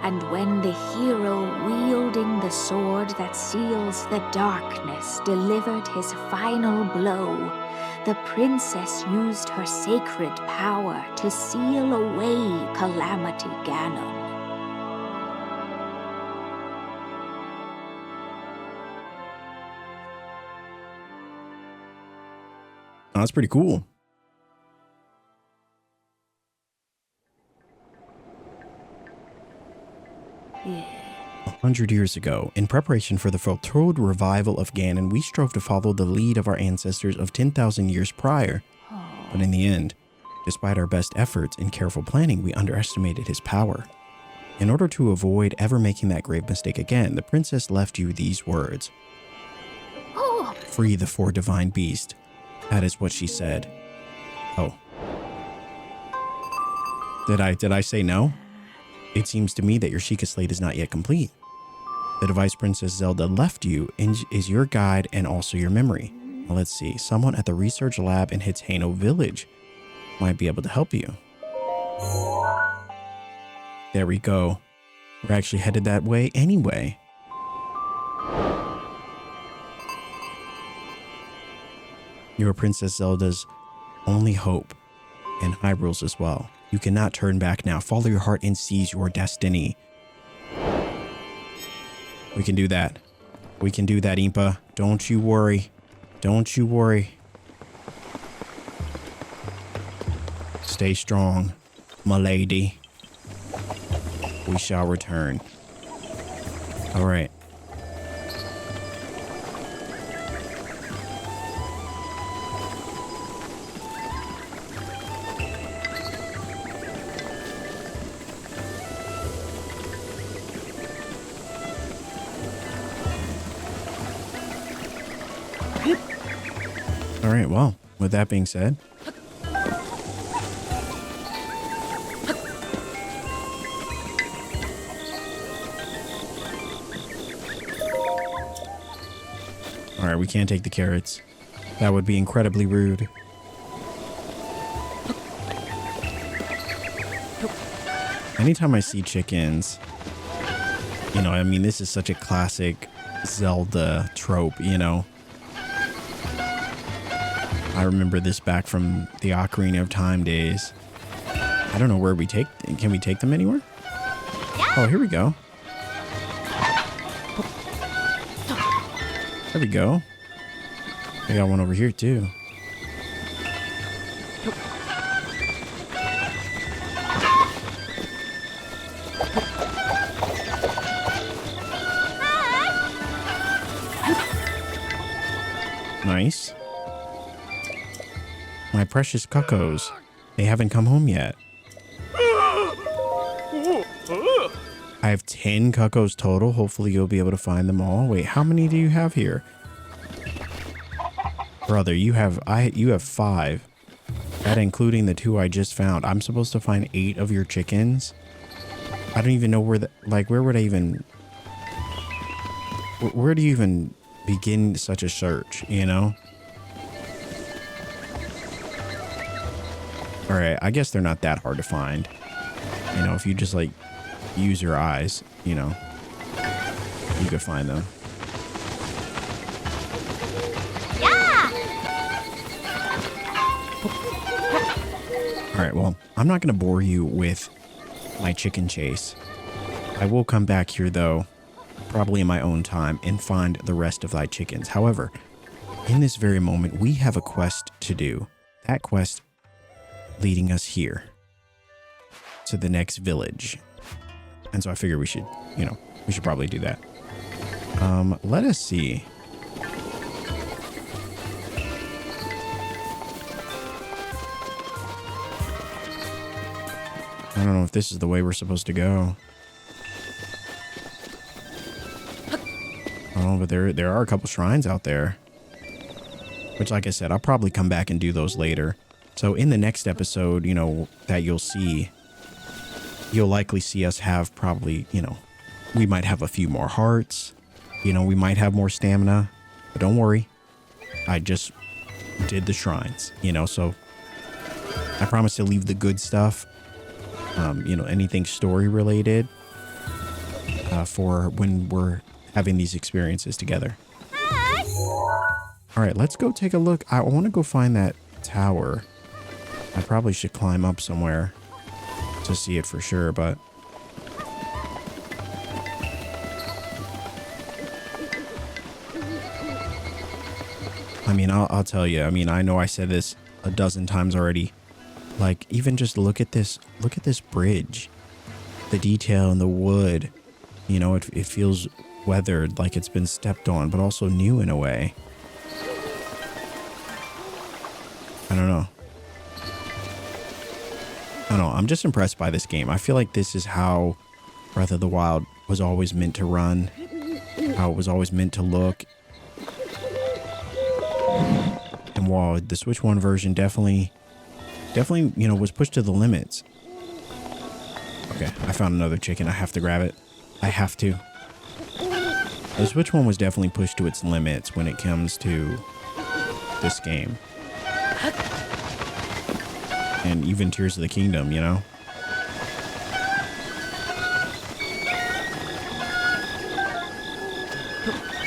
And when the hero wielding the sword that seals the darkness delivered his final blow, the princess used her sacred power to seal away Calamity Ganon. Oh, that's pretty cool. Yeah. 100 years ago, in preparation for the foretold revival of Ganon, we strove to follow the lead of our ancestors of 10,000 years prior. But in the end, despite our best efforts and careful planning, we underestimated his power. In order to avoid ever making that grave mistake again, the princess left you these words. Free the 4 divine beasts. That is what she said. Oh. Did I say no? It seems to me that your Sheikah slate is not yet complete. The device Princess Zelda left you is your guide and also your memory. Well, let's see. Someone at the research lab in Kakariko Village might be able to help you. There we go. We're actually headed that way anyway. You are Princess Zelda's only hope, and Hyrule's as well. You cannot turn back now. Follow your heart and seize your destiny. We can do that. We can do that, Impa. Don't you worry. Don't you worry. Stay strong, my lady. We shall return. All right. All right, well, with that being said, all right, we can't take the carrots. That would be incredibly rude. Anytime I see chickens, you know, I mean, this is such a classic Zelda trope, you know. I remember this back from the Ocarina of Time days. I don't know where can we take them anywhere? Oh, here we go. There we go. I got one over here too. Nice. My precious cuckoos. They haven't come home yet. I have 10 cuckoos total. Hopefully you'll be able to find them all. Wait, how many do you have here? Brother, you have 5. That including the 2 I just found. I'm supposed to find 8 of your chickens. I don't even know where where would I even... Where do you even begin such a search, you know? Alright, I guess they're not that hard to find. You know, if you just like use your eyes, you know, you could find them. Yeah! Alright, well, I'm not going to bore you with my chicken chase. I will come back here, though, probably in my own time, and find the rest of thy chickens. However, in this very moment, we have a quest to do. That quest leading us here to the next village. And so I figure we should, we should probably do that. Let us see. I don't know if this is the way we're supposed to go. Oh, but there are a couple shrines out there. Which, like I said, I'll probably come back and do those later. So in the next episode, that you'll see, you'll likely see us have probably, we might have a few more hearts. We might have more stamina. But don't worry. I just did the shrines, so I promise to leave the good stuff, anything story related, for when we're having these experiences together. All right, let's go take a look. I want to go find that tower. I probably should climb up somewhere to see it for sure, but I mean, I'll tell you. I mean, I know I said this a dozen times already. Like, even just look at this bridge. The detail in the wood, it feels weathered, like it's been stepped on, but also new in a way. I don't know. I'm just impressed by this game. I feel like this is how Breath of the Wild was always meant to run, how it was always meant to look. And while the Switch 1 version definitely, was pushed to the limits. Okay, I found another chicken. I have to grab it. I have to. The Switch 1 was definitely pushed to its limits when it comes to this game. And even Tears of the Kingdom,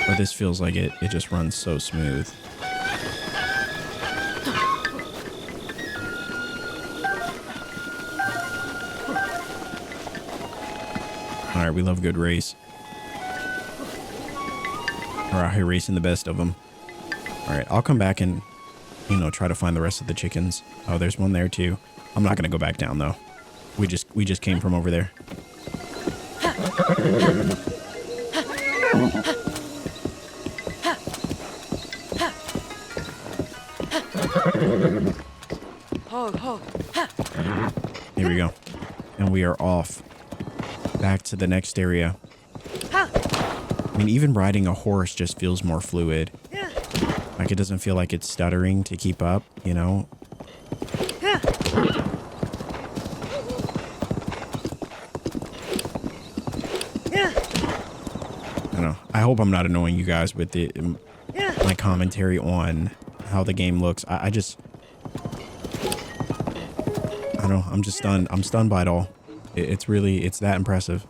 But this feels like it just runs so smooth. All right, we love a good race. We're out here racing the best of them. All right, I'll come back and, try to find the rest of the chickens. Oh, there's one there too. I'm not gonna go back down though. We just came from over there. Here we go. And we are off. Back to the next area. I mean, even riding a horse just feels more fluid. Like, it doesn't feel like it's stuttering to keep up, I don't know. I hope I'm not annoying you guys with my commentary on how the game looks. I don't know. I'm just stunned. I'm stunned by it all. It's that impressive.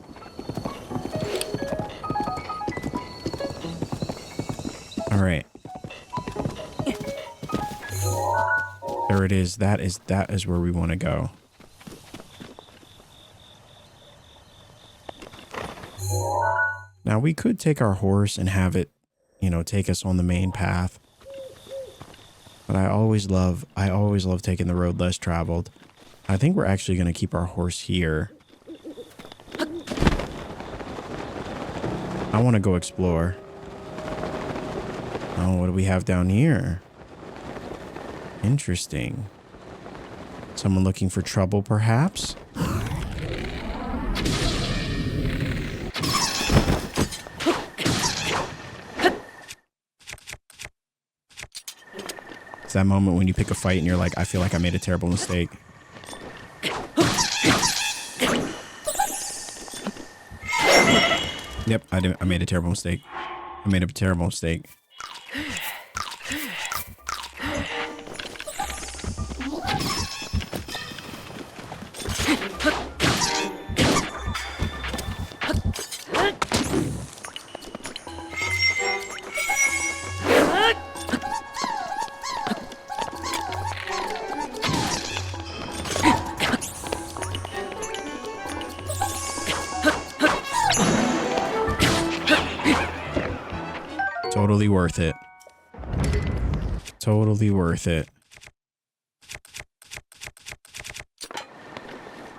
All right. There it is. That is where we want to go. Now we could take our horse and have it, take us on the main path. But I always love taking the road less traveled. I think we're actually going to keep our horse here. I want to go explore. Oh, what do we have down here? Interesting. Someone looking for trouble, perhaps? It's that moment when you pick a fight and you're like, I feel like I made a terrible mistake. Yep, I made a terrible mistake. I made a terrible mistake. Totally worth it. Totally worth it.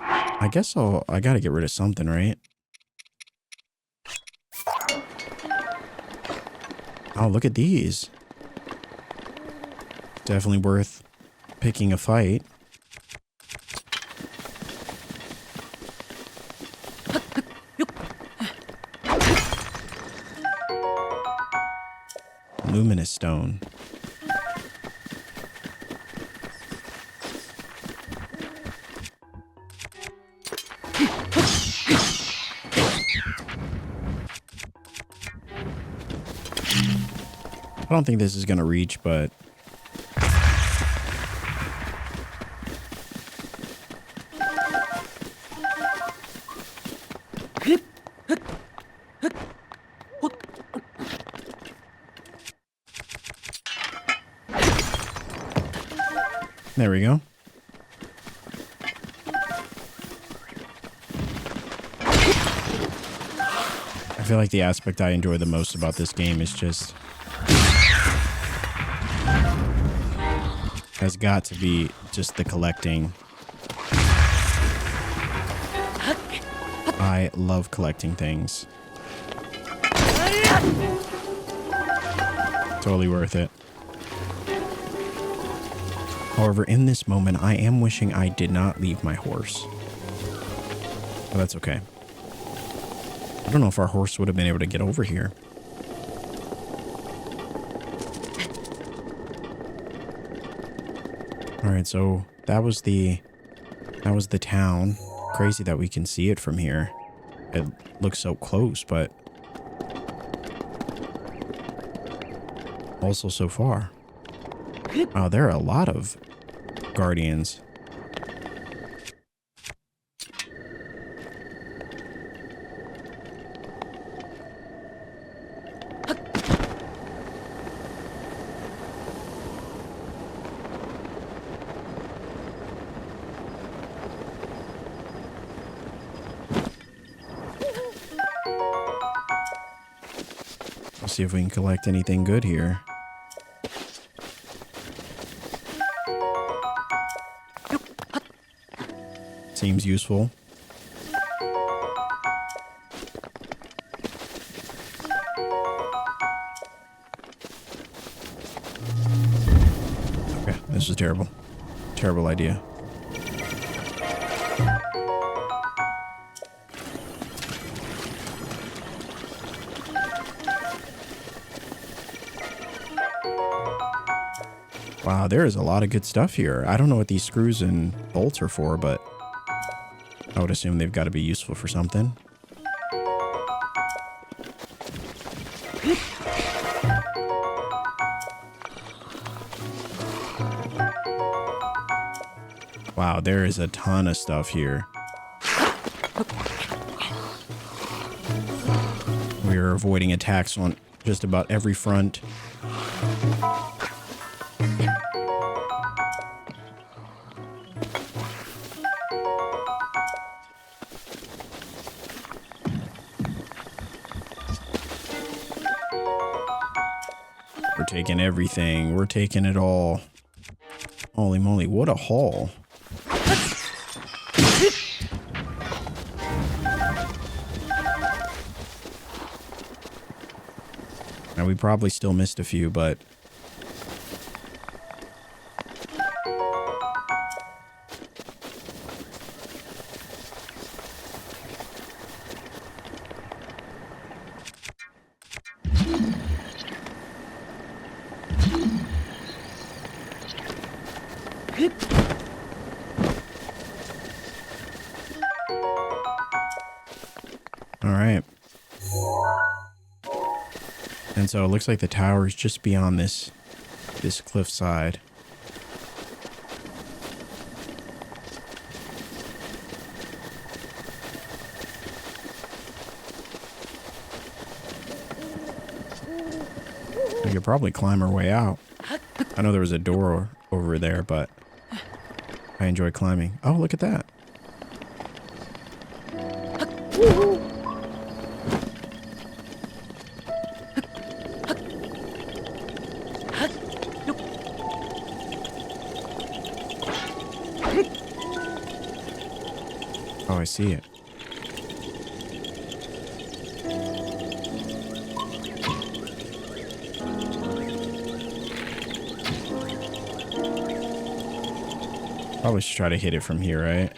I guess I gotta get rid of something, right? Oh, look at these. Definitely worth picking a fight. Luminous stone. I don't think this is gonna reach, but there we go. I feel like the aspect I enjoy the most about this game is just has got to be just the collecting. I love collecting things. Totally worth it. However, in this moment, I am wishing I did not leave my horse. But that's okay. I don't know if our horse would have been able to get over here. All right, so that was the town. Crazy that we can see it from here. It looks so close, but also so far. Oh, there are a lot of guardians. Let's see if we can collect anything good here. Seems useful. Okay, this is terrible. Terrible idea. Wow, there is a lot of good stuff here. I don't know what these screws and bolts are for, but I would assume they've got to be useful for something. Wow, there is a ton of stuff here. We are avoiding attacks on just about every front. We're taking everything. We're taking it all. Holy moly, what a haul. Now, we probably still missed a few, but all right. And so it looks like the tower is just beyond this cliff side. We could probably climb our way out. I know there was a door over there, but I enjoy climbing. Oh, look at that. Oh, I see it. Probably should try to hit it from here, right?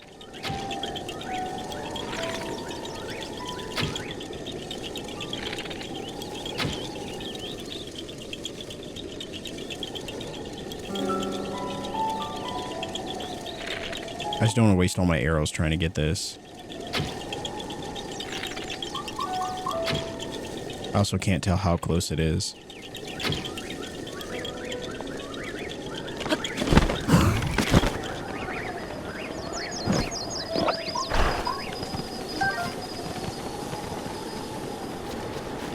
I just don't want to waste all my arrows trying to get this. I also can't tell how close it is.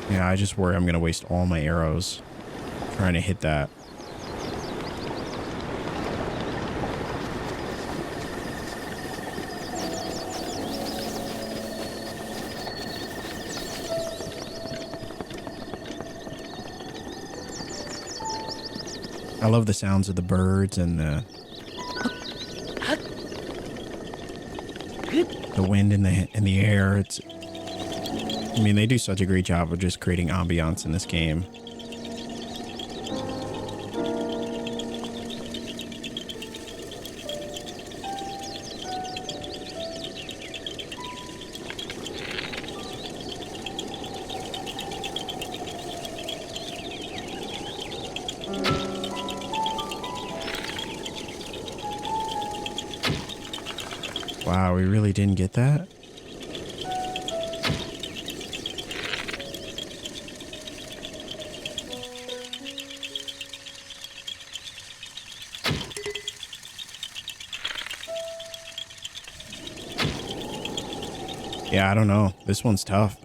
Yeah, I just worry I'm going to waste all my arrows trying to hit that. I love the sounds of the birds and the wind in the air. I mean, they do such a great job of just creating ambiance in this game. Wow, we really didn't get that? Yeah, I don't know. This one's tough.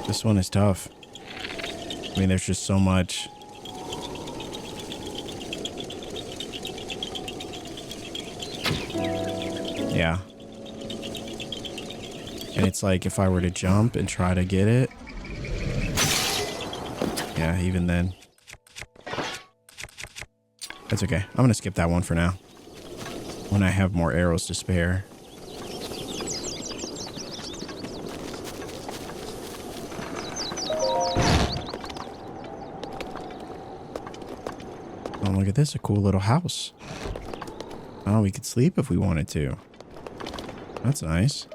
This one is tough. I mean, there's just so much. Yeah. And it's like if I were to jump and try to get it. Yeah, even then. That's okay. I'm going to skip that one for now. When I have more arrows to spare. Oh, look at this. A cool little house. Oh, we could sleep if we wanted to. That's nice.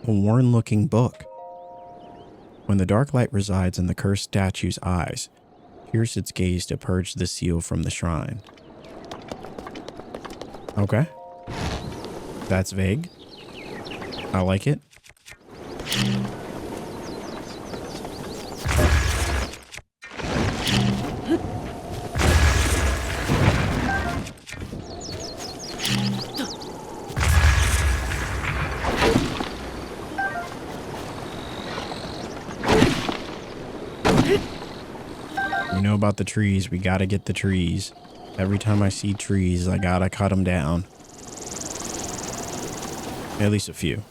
A worn-looking book. When the dark light resides in the cursed statue's eyes, pierce its gaze to purge the seal from the shrine. Okay. That's vague. I like it. You know about the trees. We gotta get the trees. Every time I see trees, I gotta cut them down. At least a few.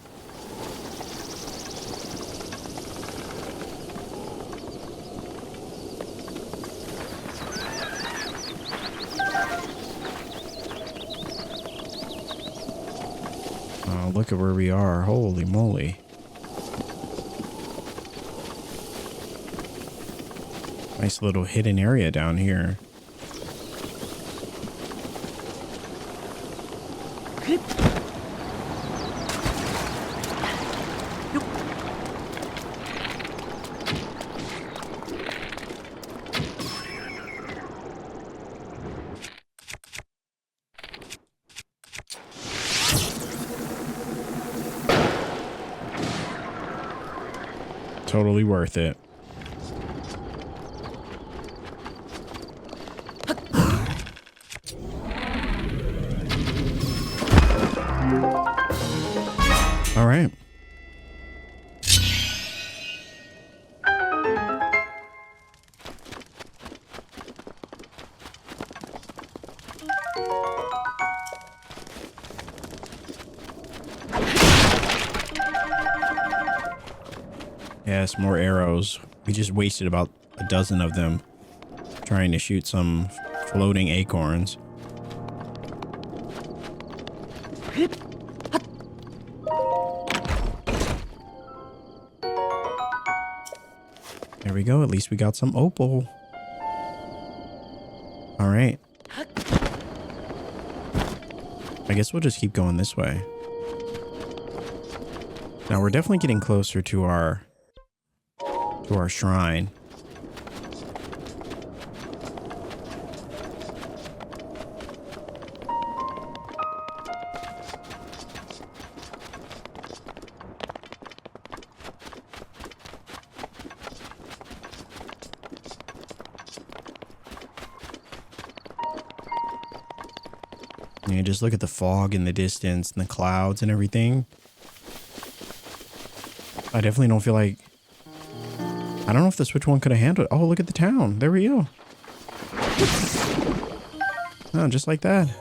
Oh, look at where we are. Holy moly. Nice little hidden area down here. Totally worth it. All right. Yes, more arrows. We just wasted about a dozen of them trying to shoot some floating acorns. There we go. At least we got some opal. All right. I guess we'll just keep going this way. Now we're definitely getting closer to our shrine. You just look at the fog in the distance and the clouds and everything. I definitely don't feel like... I don't know if the Switch 1 could have handled it. Oh, look at the town. There we go. Oh, just like that.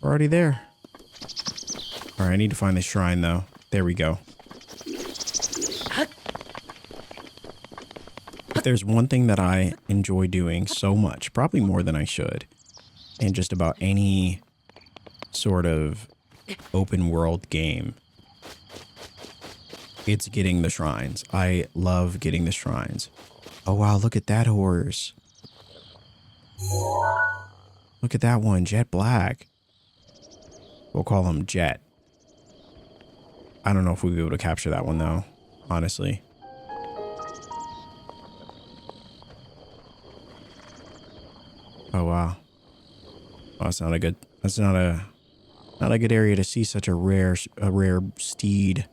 We're already there. All right, I need to find the shrine, though. There we go. If there's one thing that I enjoy doing so much, probably more than I should, in just about any sort of open world game, it's getting the shrines. I love getting the shrines. Oh wow, look at that horse. Look at that one, Jet Black. We'll call him Jet. I don't know if we'll be able to capture that one though, honestly. Oh wow. Oh, that's not a good, that's not a good area to see such a rare steed.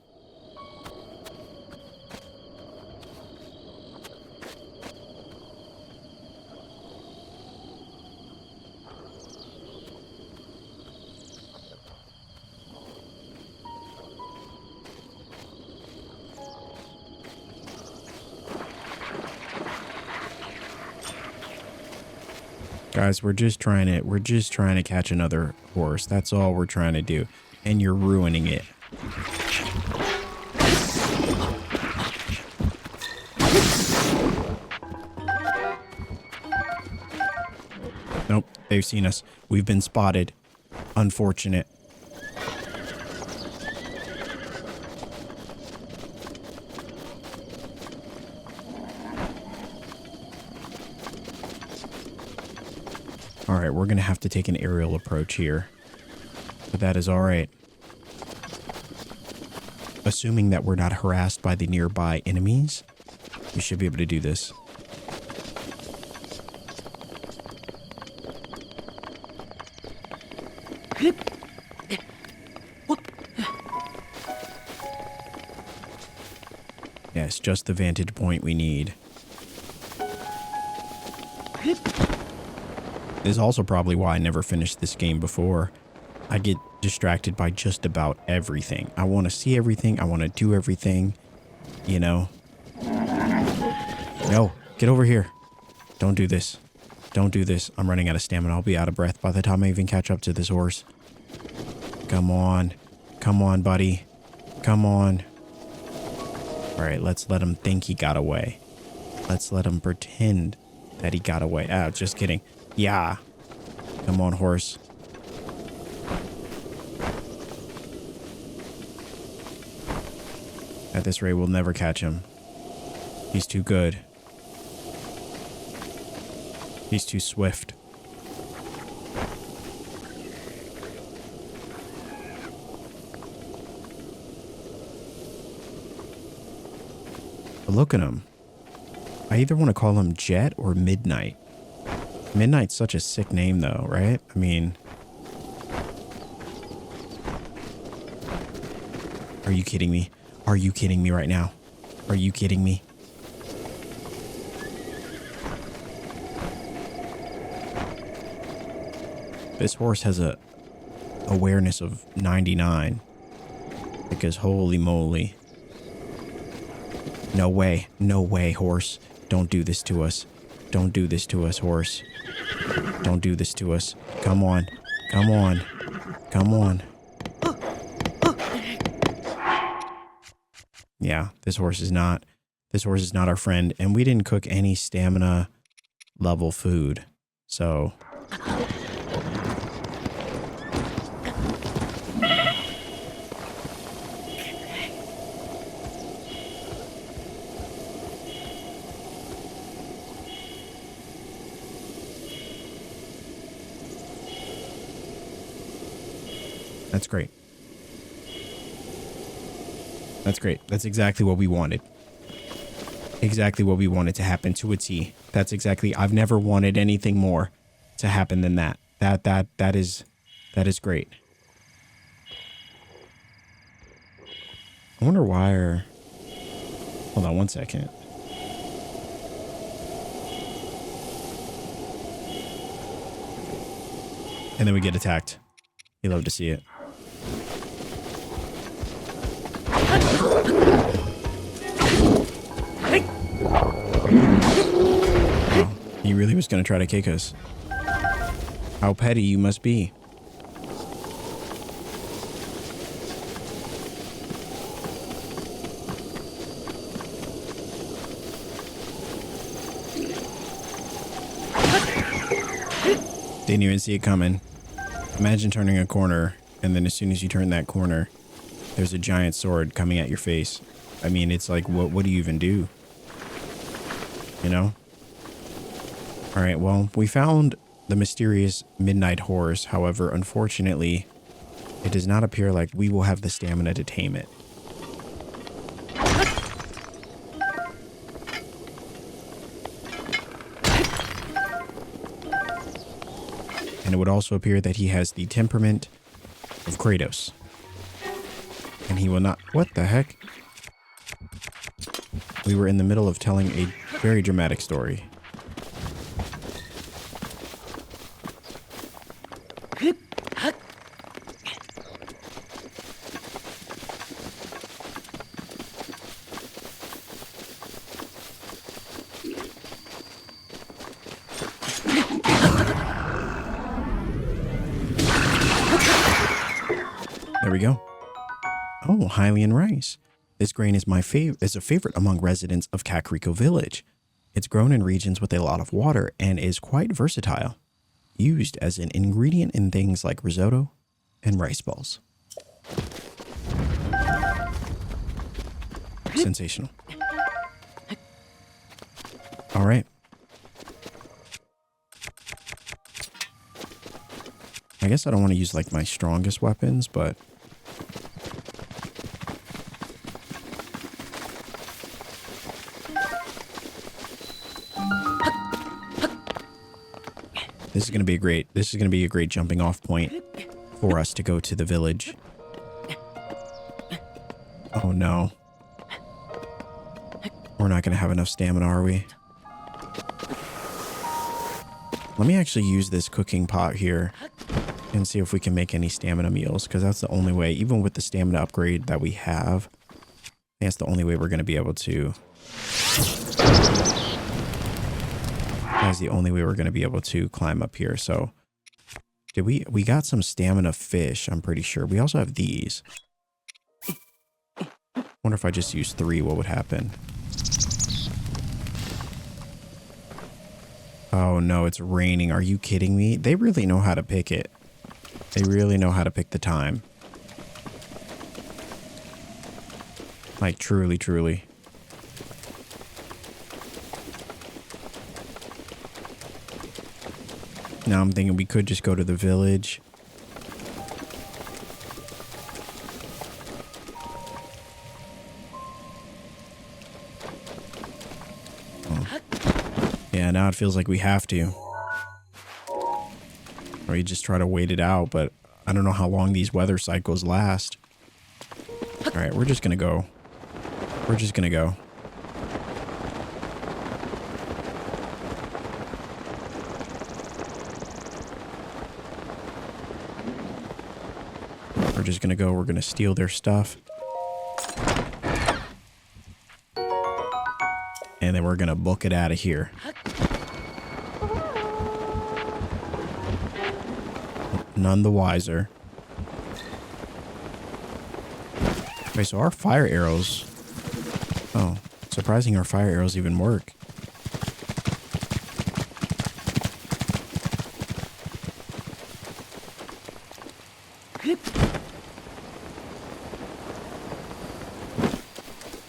Guys, we're just trying to catch another horse. That's all we're trying to do. And you're ruining it. Nope, they've seen us. We've been spotted. Unfortunate. All right, we're going to have to take an aerial approach here. But that is all right. Assuming that we're not harassed by the nearby enemies, we should be able to do this. Yes, just the vantage point we need. This is also probably why I never finished this game before. I get distracted by just about everything. I want to see everything. I want to do everything. You know? No, get over here. Don't do this. Don't do this. I'm running out of stamina. I'll be out of breath by the time I even catch up to this horse. Come on. Come on, buddy. Come on. All right, let's let him think he got away. Let's let him pretend that he got away. Ah, just kidding. Yeah. Come on, horse. At this rate, we'll never catch him. He's too good. He's too swift. But look at him. I either want to call him Jet or Midnight. Midnight's such a sick name though, right? I mean... Are you kidding me? Are you kidding me right now? Are you kidding me? This horse has a awareness of 99. Because holy moly. No way. No way, horse. Don't do this to us. Don't do this to us, horse. Don't do this to us. Come on. Come on. Come on. Yeah, this horse is not our friend. And we didn't cook any stamina level food. So... That's great. That's great. That's exactly what we wanted. Exactly what we wanted to happen to a T. That's exactly, I've never wanted anything more to happen than that. That is great. I wonder why hold on one second. And then we get attacked. You love to see it. Oh, he really was going to try to kick us. How petty you must be. Didn't even see it coming. Imagine turning a corner, and then as soon as you turn that corner, there's a giant sword coming at your face. I mean, it's like, what do you even do? You know? Alright, well, we found the mysterious midnight horse. However, unfortunately, it does not appear like we will have the stamina to tame it. And it would also appear that he has the temperament of Kratos. And he will not... What the heck? We were in the middle of telling a very dramatic story. There we go. Oh, Hylian rice. This grain is is a favorite among residents of Kakariko Village. It's grown in regions with a lot of water and is quite versatile, used as an ingredient in things like risotto and rice balls. Sensational. All right. I guess I don't want to use like my strongest weapons, but this is going to be a great jumping off point for us to go to the village. Oh no. We're not going to have enough stamina, are we? Let me actually use this cooking pot here and see if we can make any stamina meals, because that's the only way, even with the stamina upgrade that we have, that's the only way we're going to be able to... That's the only way we're going to be able to climb up here. So, did we got some stamina fish, I'm pretty sure. We also have these. Wonder if I just use 3, what would happen? Oh no, it's raining. Are you kidding me? They really know how to pick it. They really know how to pick the time. Like, truly, truly. Now I'm thinking we could just go to the village. Oh. Yeah, now it feels like we have to. Or you just try to wait it out, but I don't know how long these weather cycles last. Alright, we're just gonna go. We're just gonna go. We're just gonna go. We're gonna steal their stuff. And then we're gonna book it out of here. None the wiser. Okay, so our fire arrows... Oh, surprising our fire arrows even work.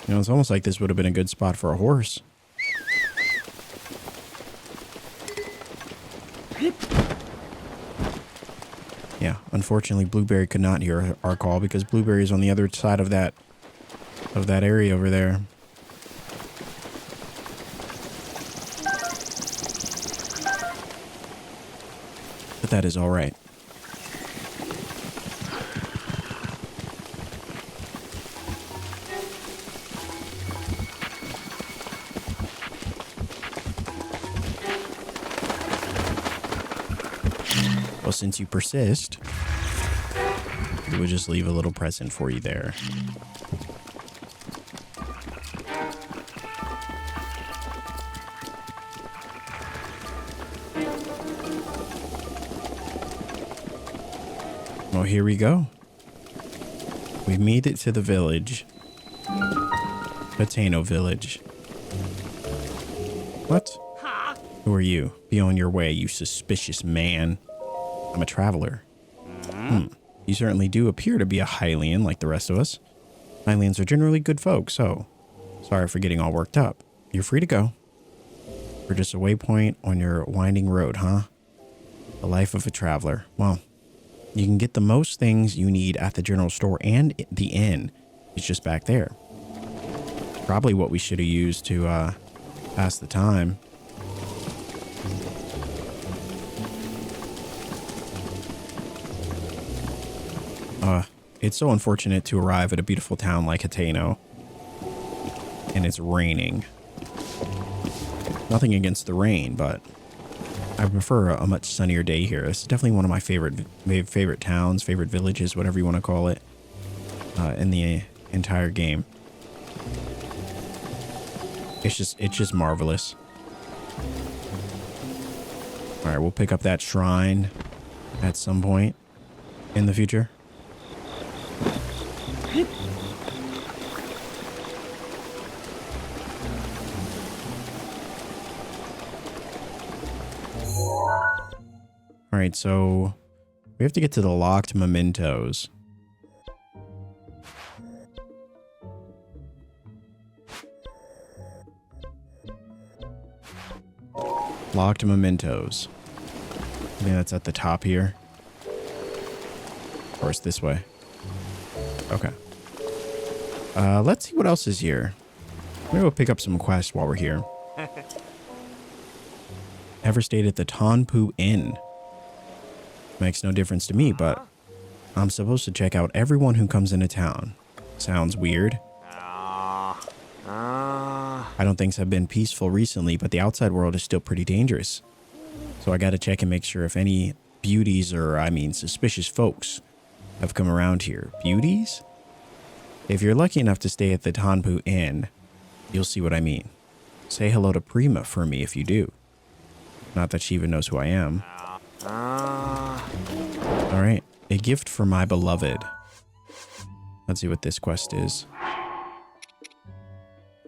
You know, it's almost like this would have been a good spot for a horse. Yeah, Yeah, unfortunately, Blueberry could not hear our call because Blueberry is on the other side of that area over there. But that is all right. Well, since you persist, we would just leave a little present for you there. Well, here we go. We've made it to the village. Potato Village. What? Who are you? Be on your way, you suspicious man. I'm a traveler. You certainly do appear to be a Hylian like the rest of us. Hylians are generally good folk, so sorry for getting all worked up. You're free to go. We're just a waypoint on your winding road, huh? The life of a traveler. Well, you can get the most things you need at the general store, and the inn is just back there. Probably what we should have used to pass the time. It's so unfortunate to arrive at a beautiful town like Hateno, and it's raining. Nothing against the rain, but I prefer a much sunnier day here. It's definitely one of my favorite towns, favorite villages, whatever you want to call it, in the entire game. It's just marvelous. All right, we'll pick up that shrine at some point in the future. All right, so we have to get to the locked mementos. Locked mementos. I think that's at the top here. Or it's this way. Okay. Let's see what else is here. Maybe we'll pick up some quests while we're here. Ever stayed at the Tonpu Inn? Makes no difference to me, but I'm supposed to check out everyone who comes into town. Sounds weird. I don't think things have been peaceful recently, but the outside world is still pretty dangerous. So I gotta check and make sure if any beauties, or I mean suspicious folks, have come around here. Beauties? If you're lucky enough to stay at the Tonpu Inn, you'll see what I mean. Say hello to Prima for me if you do. Not that she even knows who I am. Alright, a gift for my beloved. Let's see what this quest is.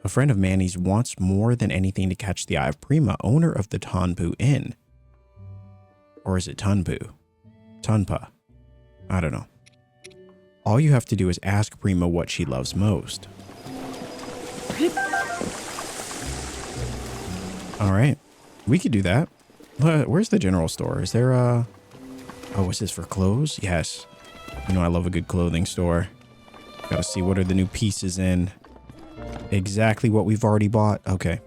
A friend of Manny's wants more than anything to catch the eye of Prima, owner of the Tonpu Inn. Or is it Tunpu? Tunpa? I don't know. All you have to do is ask Prima what she loves most. Alright, we could do that. Where's the general store? Is there a... Oh, what's this, for clothes? Yes. You know I love a good clothing store. Gotta see what are the new pieces in. Exactly what we've already bought. Okay.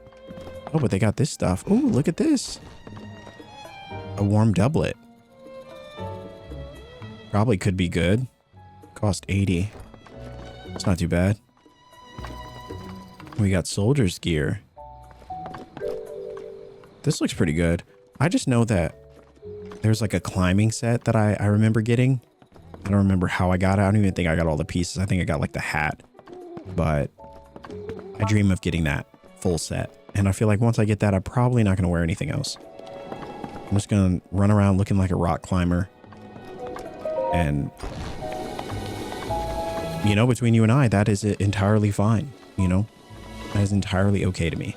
Oh, but they got this stuff. Oh, look at this. A warm doublet. Probably could be good. Cost 80. It's not too bad. We got soldier's gear. This looks pretty good. I just know that there's like a climbing set that I remember getting. I don't remember how I got it. I don't even think I got all the pieces. I think I got like the hat. But I dream of getting that full set. And I feel like once I get that, I'm probably not going to wear anything else. I'm just going to run around looking like a rock climber. And, you know, between you and I, that is entirely fine. You know, that is entirely okay to me.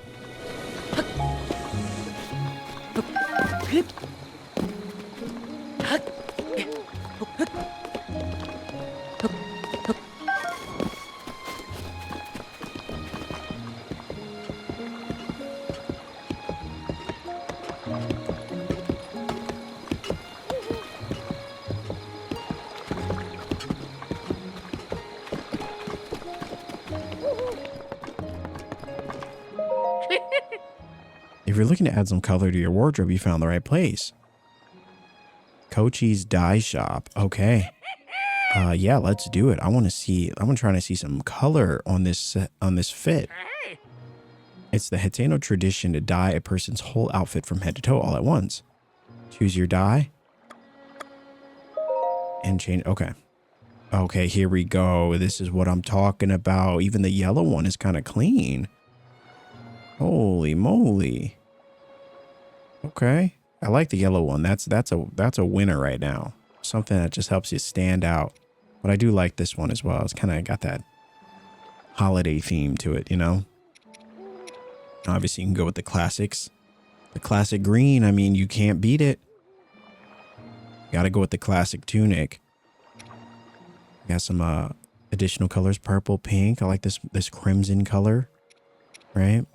If you're looking to add some color to your wardrobe, you found the right place. Kochi's Dye Shop. Okay. Yeah, let's do it. I'm trying to see some color on this fit. It's the Hitano tradition to dye a person's whole outfit from head to toe all at once. Choose your dye. And change. Okay. Okay, here we go. This is what I'm talking about. Even the yellow one is kind of clean. Holy moly. Okay. I like the yellow one. That's a winner right now. Something that just helps you stand out. But I do like this one as well. It's kind of got that holiday theme to it, you know? Obviously, you can go with the classics. The classic green, I mean, you can't beat it. Got to go with the classic tunic. Got some additional colors, purple, pink. I like this crimson color, right?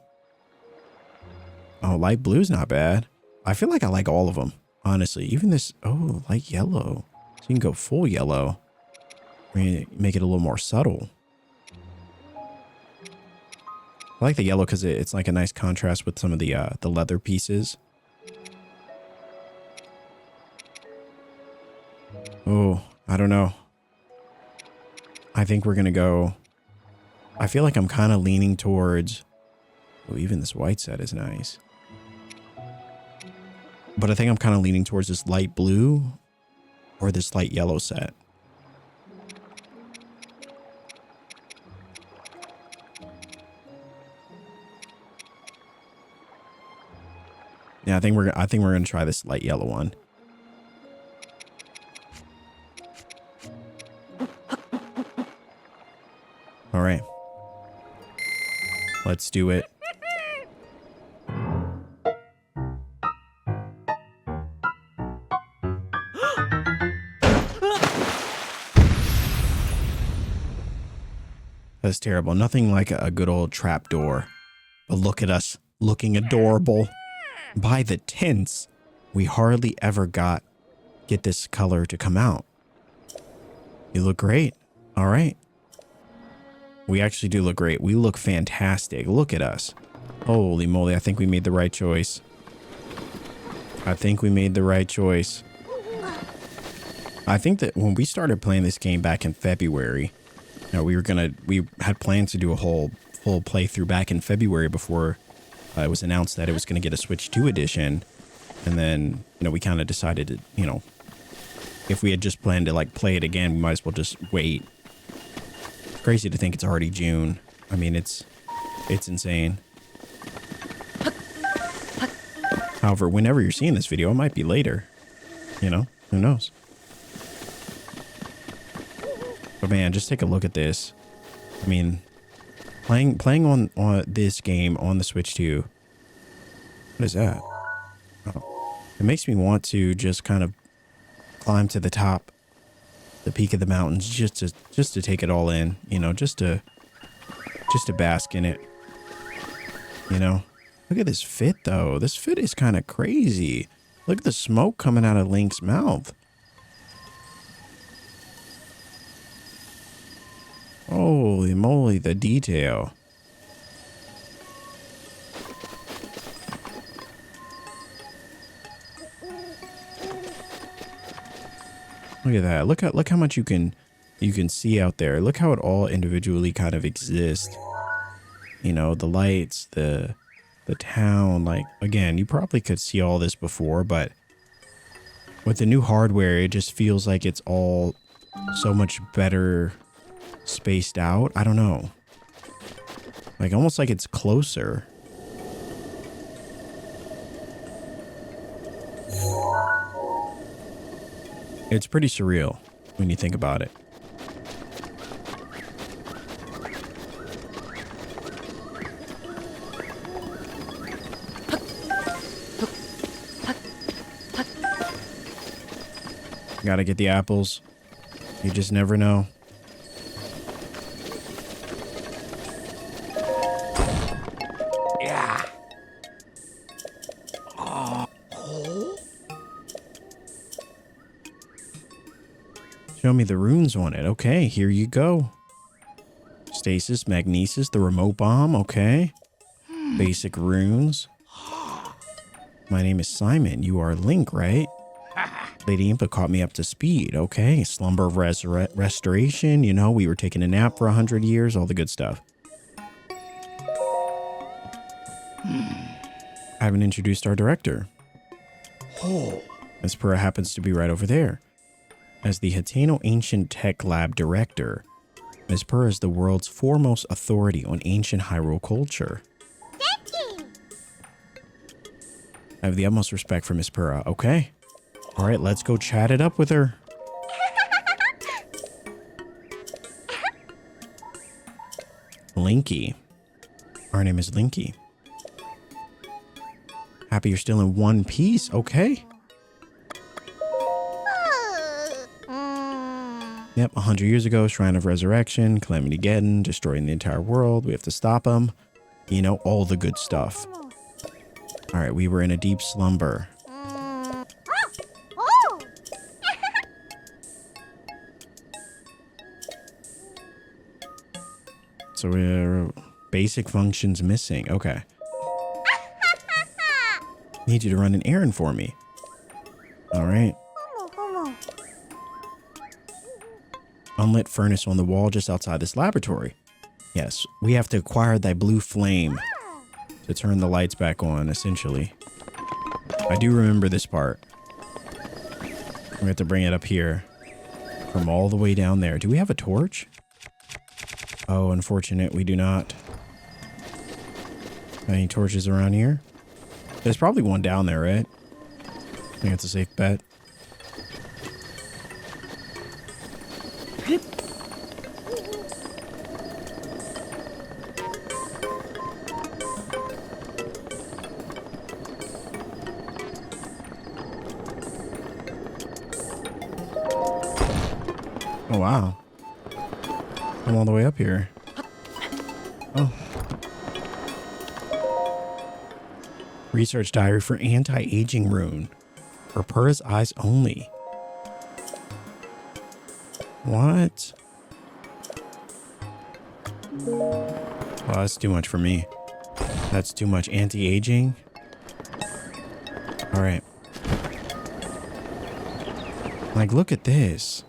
Oh, light blue's not bad. I feel like I like all of them, honestly. Even this, oh, light yellow. So you can go full yellow. I mean, make it a little more subtle. I like the yellow because it's like a nice contrast with some of the leather pieces. Oh, I don't know. I think we're going to go. I feel like I'm kind of leaning towards. Oh, even this white set is nice. But I think I'm kind of leaning towards this light blue or this light yellow set. Yeah, I think we're going to try this light yellow one. All right. Let's do it. That's terrible. Nothing like a good old trap door. But look at us looking adorable. By the tints, we hardly ever get this color to come out. You look great. All right. We actually do look great. We look fantastic. Look at us. Holy moly. I think we made the right choice. I think that when we started playing this game back in February, you know, we had plans to do a full playthrough back in February before it was announced that it was going to get a Switch 2 edition. And then, you know, we kind of decided to, you know, if we had just planned to like play it again, we might as well just wait. It's crazy to think it's already June. I mean, it's insane. However, whenever you're seeing this video, it might be later. You know, who knows? But man, just take a look at this. I mean, playing on this game on the Switch 2. What is that? Oh. It makes me want to just kind of climb to the top, the peak of the mountains, just to take it all in, you know, just to bask in it. You know, look at this fit though. This fit is kind of crazy. Look at the smoke coming out of Link's mouth. Holy moly, the detail. Look at that. Look how much you can see out there. Look how it all individually kind of exists. You know, the lights, the town, like again, you probably could see all this before, but with the new hardware, it just feels like it's all so much better spaced out. I don't know. Like almost like it's closer. It's pretty surreal when you think about it. Gotta get the apples. You just never know. Yeah. Show me the runes on it. Okay, here you go. Stasis, magnesis, the remote bomb. Okay. Basic runes. My name is Simon. You are Link, right? Lady Impa caught me up to speed. Okay. Slumber of restoration. You know, we were taking a nap for 100 years. All the good stuff. I haven't introduced our director. Oh. Miss Purah happens to be right over there. As the Hateno Ancient Tech Lab director, Miss Purah is the world's foremost authority on ancient Hyrule culture. I have the utmost respect for Miss Purah. Okay. All right, let's go chat it up with her. Linky. Our name is Linky. Happy you're still in one piece. Okay. Yep, 100 years ago, Shrine of Resurrection, Calamity Geddon, destroying the entire world. We have to stop him. You know, all the good stuff. All right, we were in a deep slumber. So we're basic functions missing. Okay. Need you to run an errand for me. All right. Unlit furnace on the wall just outside this laboratory. Yes, we have to acquire thy blue flame to turn the lights back on, essentially. I do remember this part. We have to bring it up here from all the way down there. Do we have a torch? Oh, unfortunate, we do not. Any torches around here? There's probably one down there, right? I think it's a safe bet. Oh, wow. I'm all the way up here. Oh. Research diary for anti-aging rune. For Purah's eyes only. What? Oh, that's too much for me. That's too much anti-aging. All right. Like, look at this.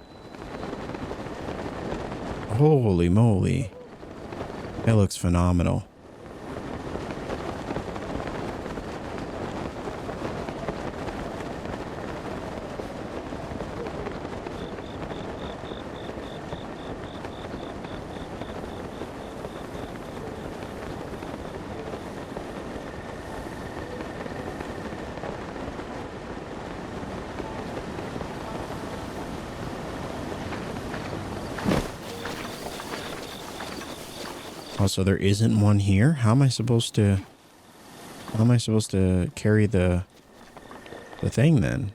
Holy moly. That looks phenomenal. Oh, so there isn't one here? How am I supposed to carry the thing then?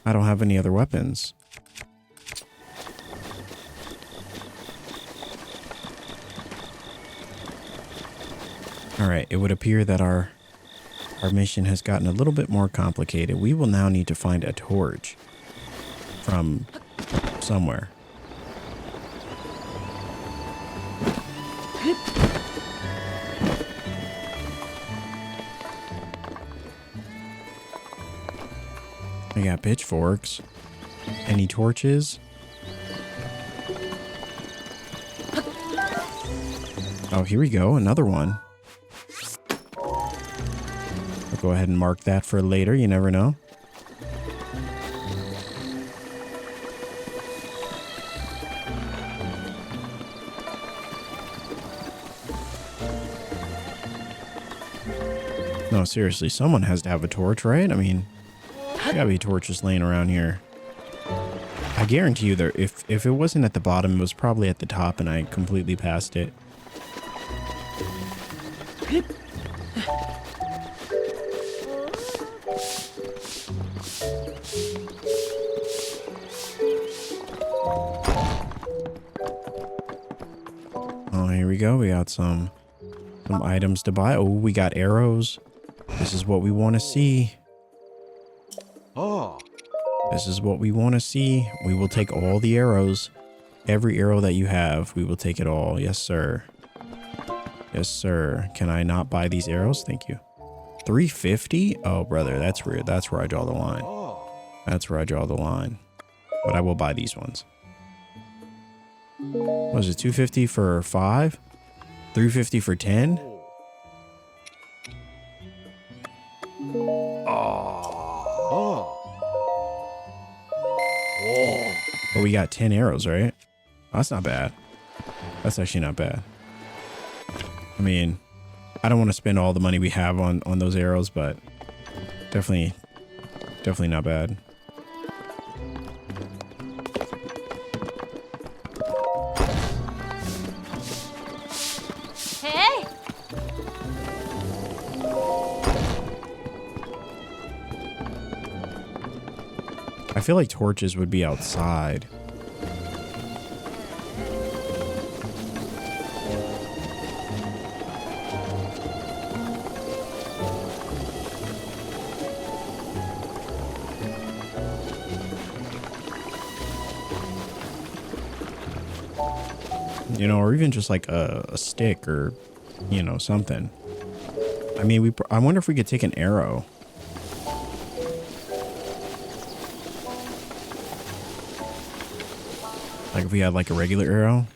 I don't have any other weapons. All right, it would appear that our mission has gotten a little bit more complicated. We will now need to find a torch from somewhere. I got pitchforks. Any torches? Oh, here we go. Another one. I'll go ahead and mark that for later. You never know. No, seriously, someone has to have a torch, right? I mean, there gotta be torches laying around here. I guarantee you there, if it wasn't at the bottom, it was probably at the top and I completely passed it. Oh, here we go. We got some items to buy. Oh, we got arrows. This is what we want to see. Oh. This is what we want to see. We will take all the arrows. Every arrow that you have, we will take it all. Yes, sir. Yes, sir. Can I not buy these arrows? Thank you. 350? Oh, brother, that's weird. That's where I draw the line. Oh. That's where I draw the line. But I will buy these ones. What was it, 250 for 5? 350 for 10? Oh. But we got 10 arrows, right? That's not bad. That's actually not bad. I mean, I don't want to spend all the money we have on those arrows, but definitely not bad. Hey! I feel like torches would be outside. You know, or even just like a stick or, you know, something. I mean, I wonder if we could take an arrow. Like if we had like a regular arrow.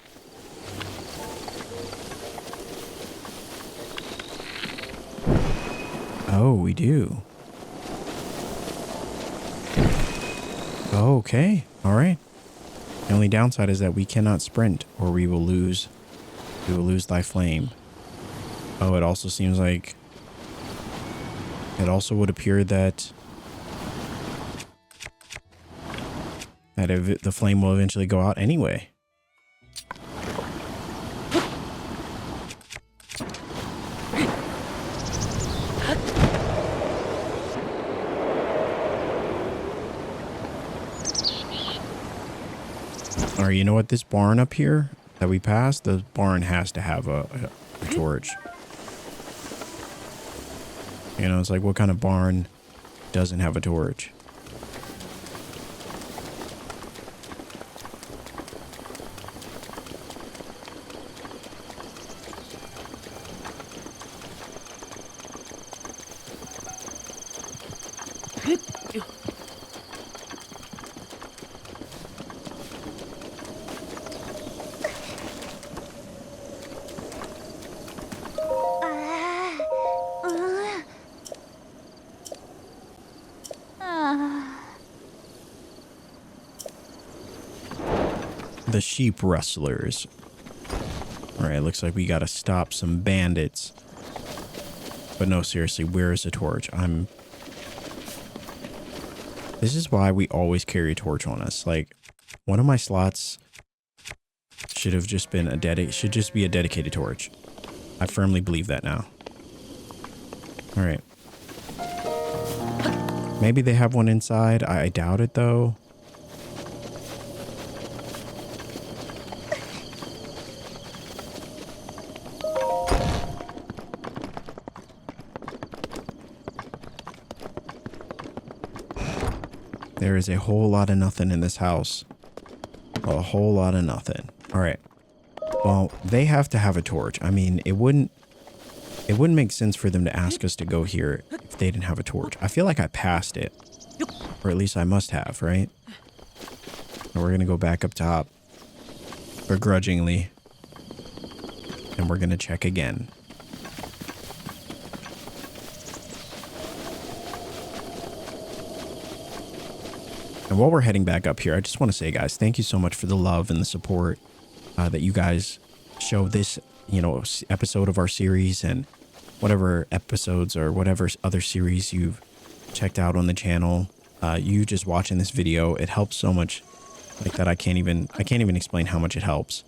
Oh, we do. Oh, okay. All right. The only downside is that we cannot sprint or we will lose thy flame. Oh, it also seems like it also would appear that the flame will eventually go out anyway. All right, you know what? This barn up here that we passed, the barn has to have a torch. You know, it's like, what kind of barn doesn't have a torch? The sheep rustlers. All right, looks like we got to stop some bandits. But no, seriously, where is the torch? This is why we always carry a torch on us. Like, one of my slots should have just been should just be a dedicated torch. I firmly believe that now. All right. Maybe they have one inside. I doubt it though. There is a whole lot of nothing in this house. A whole lot of nothing. All right. Well, they have to have a torch. I mean, it wouldn't make sense for them to ask us to go here if they didn't have a torch. I feel like I passed it. Or at least I must have, right? And we're going to go back up top. Begrudgingly. And we're going to check again. And while we're heading back up here, I just want to say, guys, thank you so much for the love and the support that you guys show this, you know, episode of our series and whatever episodes or whatever other series you've checked out on the channel. You just watching this video, it helps so much. Like that, I can't even explain how much it helps.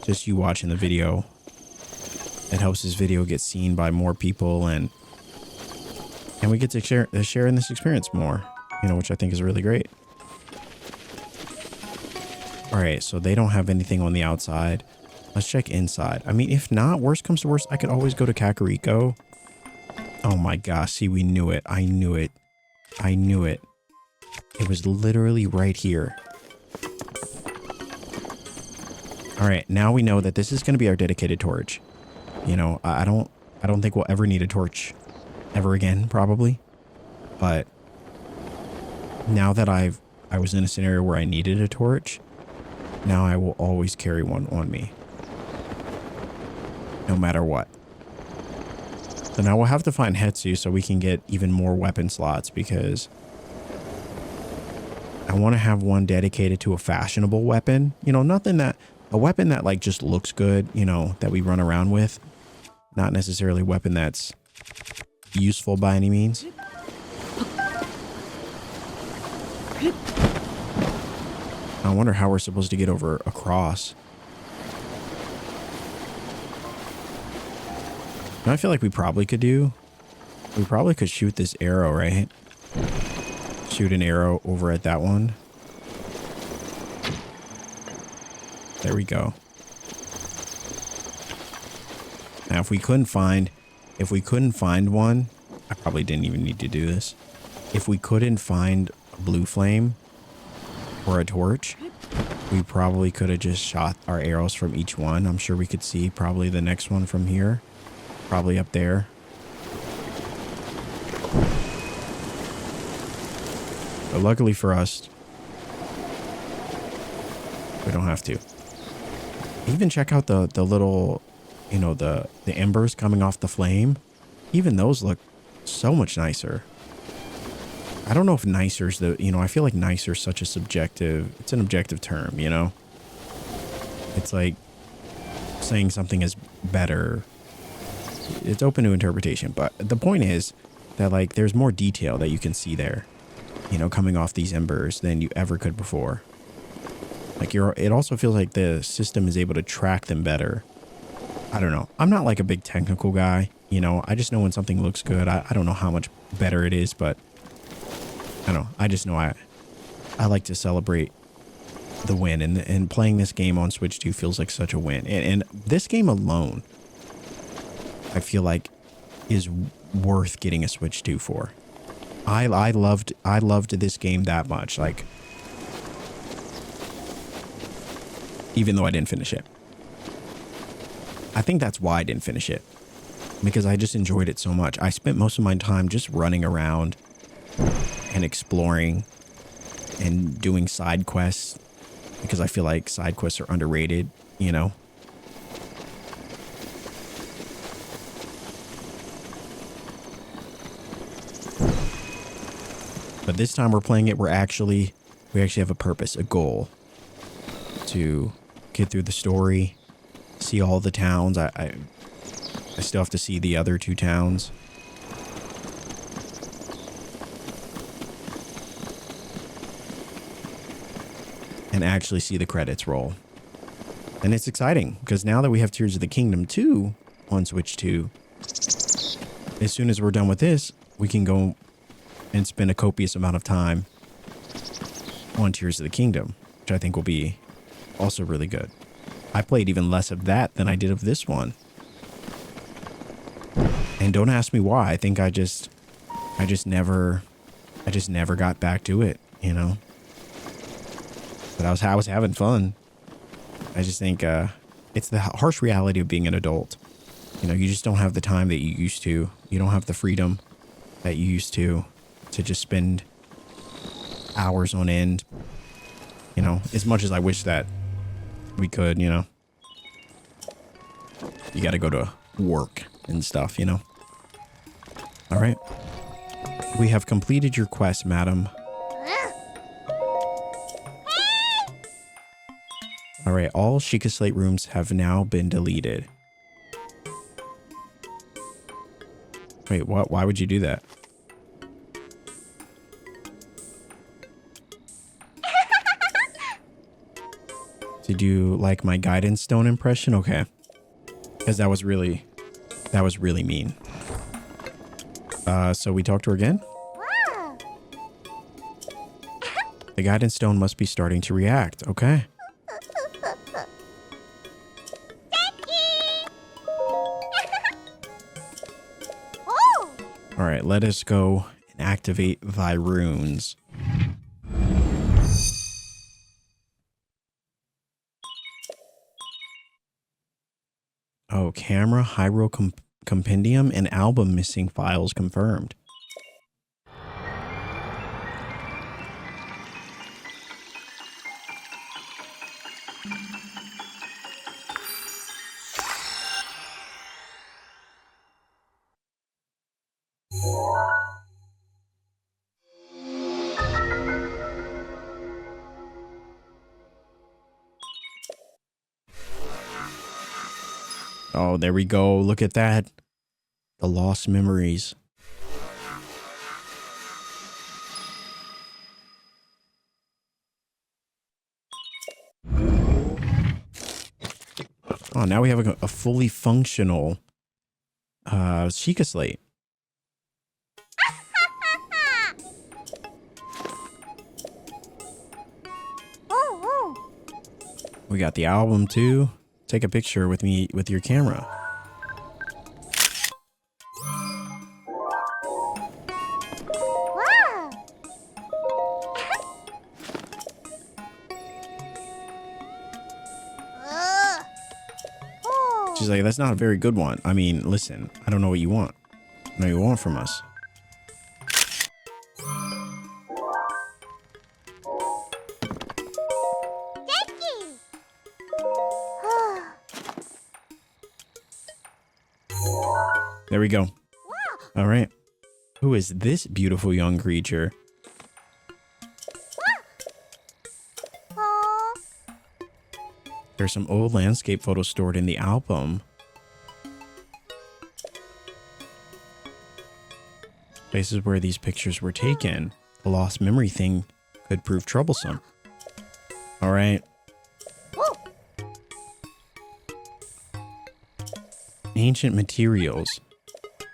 Just you watching the video, it helps this video get seen by more people, and we get to share in this experience more, you know, which I think is really great. All right, so they don't have anything on the outside. Let's check inside. I mean, if not, worst comes to worst, I could always go to Kakariko. Oh my gosh, see, we knew it. I knew it. I knew it. It was literally right here. All right, now we know that this is going to be our dedicated torch. You know, I don't think we'll ever need a torch ever again, probably. But now that I was in a scenario where I needed a torch, now I will always carry one on me. No matter what. So now we'll have to find Hetsu so we can get even more weapon slots, because I want to have one dedicated to a fashionable weapon. You know, a weapon that like just looks good, you know, that we run around with. Not necessarily a weapon that's useful by any means. I wonder how we're supposed to get over across. And I feel like we probably could shoot this arrow, right? Shoot an arrow over at that one. There we go. Now if we couldn't find one, I probably didn't even need to do this. If we couldn't find a blue flame or a torch, we probably could have just shot our arrows from each one. I'm sure we could see probably the next one from here. Probably up there. But luckily for us, we don't have to. Even check out the little, you know, the embers coming off the flame. Even those look so much nicer. I don't know if nicer's I feel like nicer is such a it's an objective term, you know? It's like saying something is better. It's open to interpretation, but the point is that like there's more detail that you can see there, you know, coming off these embers than you ever could before. Like it also feels like the system is able to track them better. I don't know. I'm not like a big technical guy, you know. I just know when something looks good. I don't know how much better it is, but I don't know. I just know I like to celebrate the win, and playing this game on Switch 2 feels like such a win. And this game alone, I feel like, is worth getting a Switch 2 for. I loved this game that much, like, even though I didn't finish it. I think that's why I didn't finish it, because I just enjoyed it so much. I spent most of my time just running around and exploring and doing side quests, because I feel like side quests are underrated, you know. But this time we're playing it, we actually have a purpose, a goal to get through the story, see all the towns. I still have to see the other two towns. And actually see the credits roll. And it's exciting, because now that we have Tears of the Kingdom 2 on Switch 2, as soon as we're done with this, we can go and spend a copious amount of time on Tears of the Kingdom, which I think will be also really good. I played even less of that than I did of this one. And don't ask me why. I think I just never got back to it, you know. But I was having fun. I just think it's the harsh reality of being an adult. You know, you just don't have the time that you used to. You don't have the freedom that you used to just spend hours on end. You know, as much as I wish that we could, you know. You got to go to work and stuff, you know. All right. We have completed your quest, madam. All right, all Sheikah Slate rooms have now been deleted. Wait, what? Why would you do that? Did you like my guidance stone impression? Okay. Because that was really mean. So we talk to her again? The guidance stone must be starting to react. Okay. All right, let us go and activate thy runes. Oh, camera, Hyrule compendium and album missing files confirmed. Oh, there we go. Look at that. The lost memories. Oh, now we have a fully functional Sheikah slate. We got the album too. Take a picture with me with your camera. Wow. She's like, that's not a very good one. I mean, listen, I don't know what you want. I know what you want from us. There we go. All right. Who is this beautiful young creature? There's some old landscape photos stored in the album. Places where these pictures were taken. The lost memory thing could prove troublesome. All right. Ancient materials.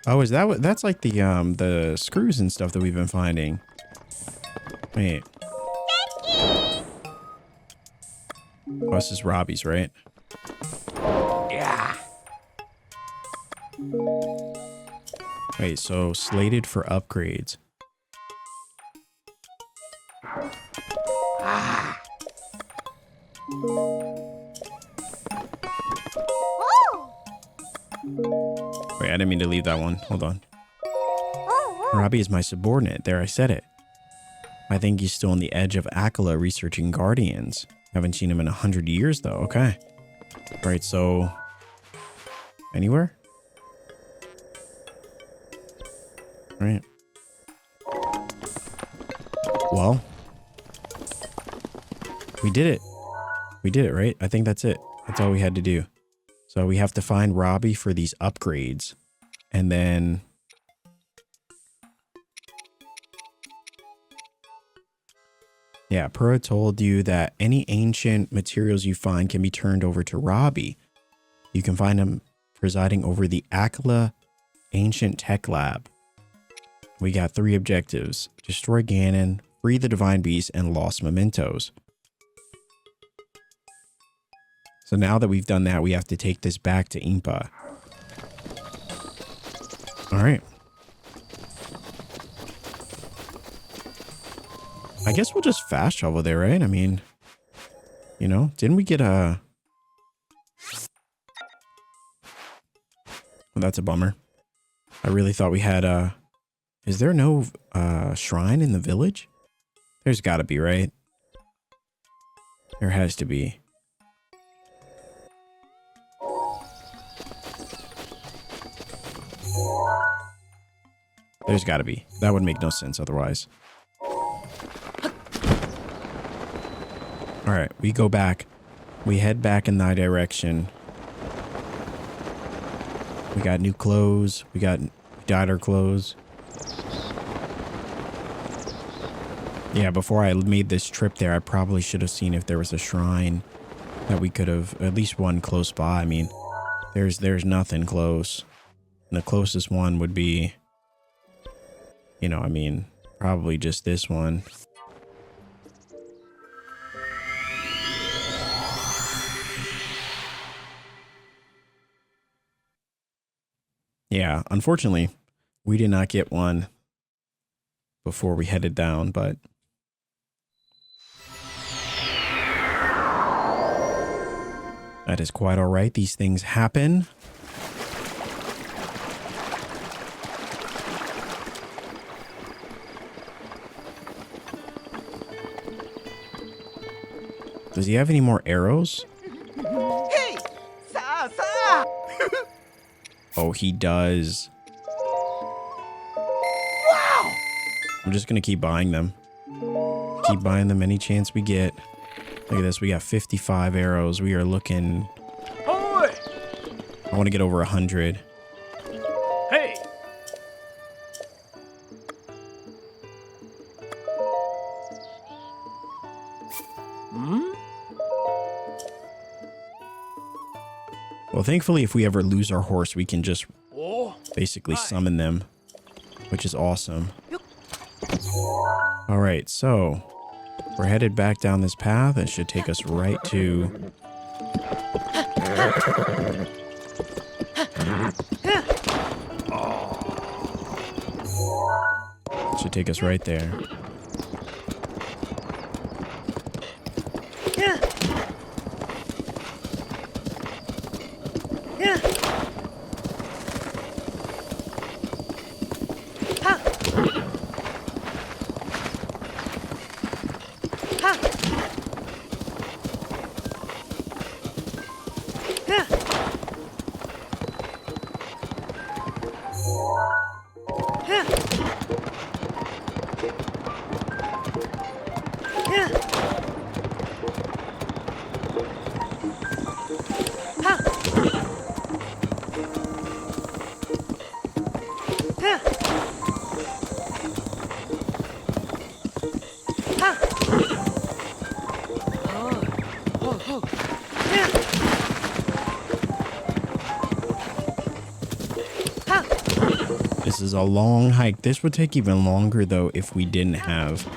Oh, is that what? That's like the screws and stuff that we've been finding. Wait. Oh, this is Robbie's, right? Yeah. Wait, so slated for upgrades. Wait, I didn't mean to leave that one. Hold on. Robbie is my subordinate. There, I said it. I think he's still on the edge of Akala researching Guardians. Haven't seen him in 100 years, though. Okay. Right, so... Anywhere? Right. Well. We did it. We did it, right? I think that's it. That's all we had to do. So we have to find Robbie for these upgrades. And then... Yeah, Pura told you that any ancient materials you find can be turned over to Robbie. You can find him presiding over the Akala Ancient Tech Lab. We got 3 objectives. Destroy Ganon, free the Divine Beast, and lost mementos. So now that we've done that, we have to take this back to Impa. All right. I guess we'll just fast travel there, right? I mean, you know, didn't we get a... Well, that's a bummer. I really thought we had a... Is there no shrine in the village? There's got to be, right? There has to be. There's got to be. That would make no sense otherwise. All right, we go back. We head back in that direction. We got new clothes. We dyed our clothes. Yeah, before I made this trip there, I probably should have seen if there was a shrine that we could have, at least one close by. I mean, there's nothing close. And the closest one would be, you know, I mean, probably just this one. Yeah, unfortunately, we did not get one before we headed down, but that is quite all right. These things happen. Does he have any more arrows? Hey! Sa! Oh, he does. Wow! I'm just gonna keep buying them. Keep buying them any chance we get. Look at this. We got 55 arrows. We are looking... Hoy! I want to get over 100. Hey! Well, thankfully, if we ever lose our horse, we can just Oh! basically summon them, which is awesome. All right, so we're headed back down this path. It should take us right to... Should take us right there. This is a long hike. This would take even longer, though, if we didn't have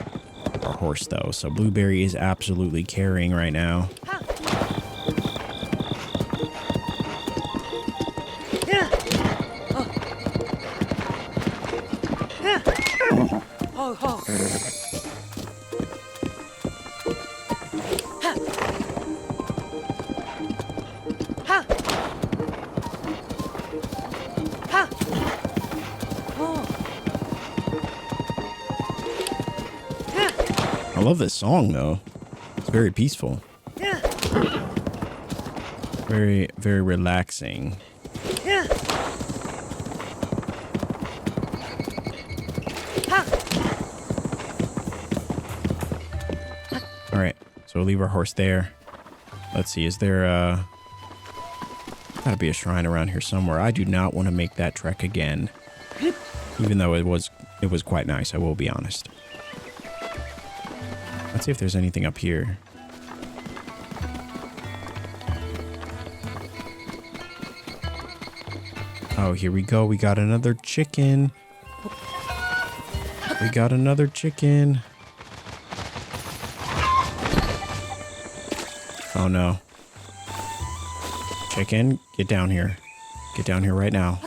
our horse, though. So Blueberry is absolutely carrying right now. I love this song, though. It's very peaceful. Very, very relaxing. All right, so we'll leave our horse there. Let's see, is there gotta be a shrine around here somewhere. I do not want to make that trek again. Even though it was quite nice, I will be honest. Let's see if there's anything up here. Oh, here we go. We got another chicken. We got another chicken. Oh no. Chicken, get down here. Get down here right now.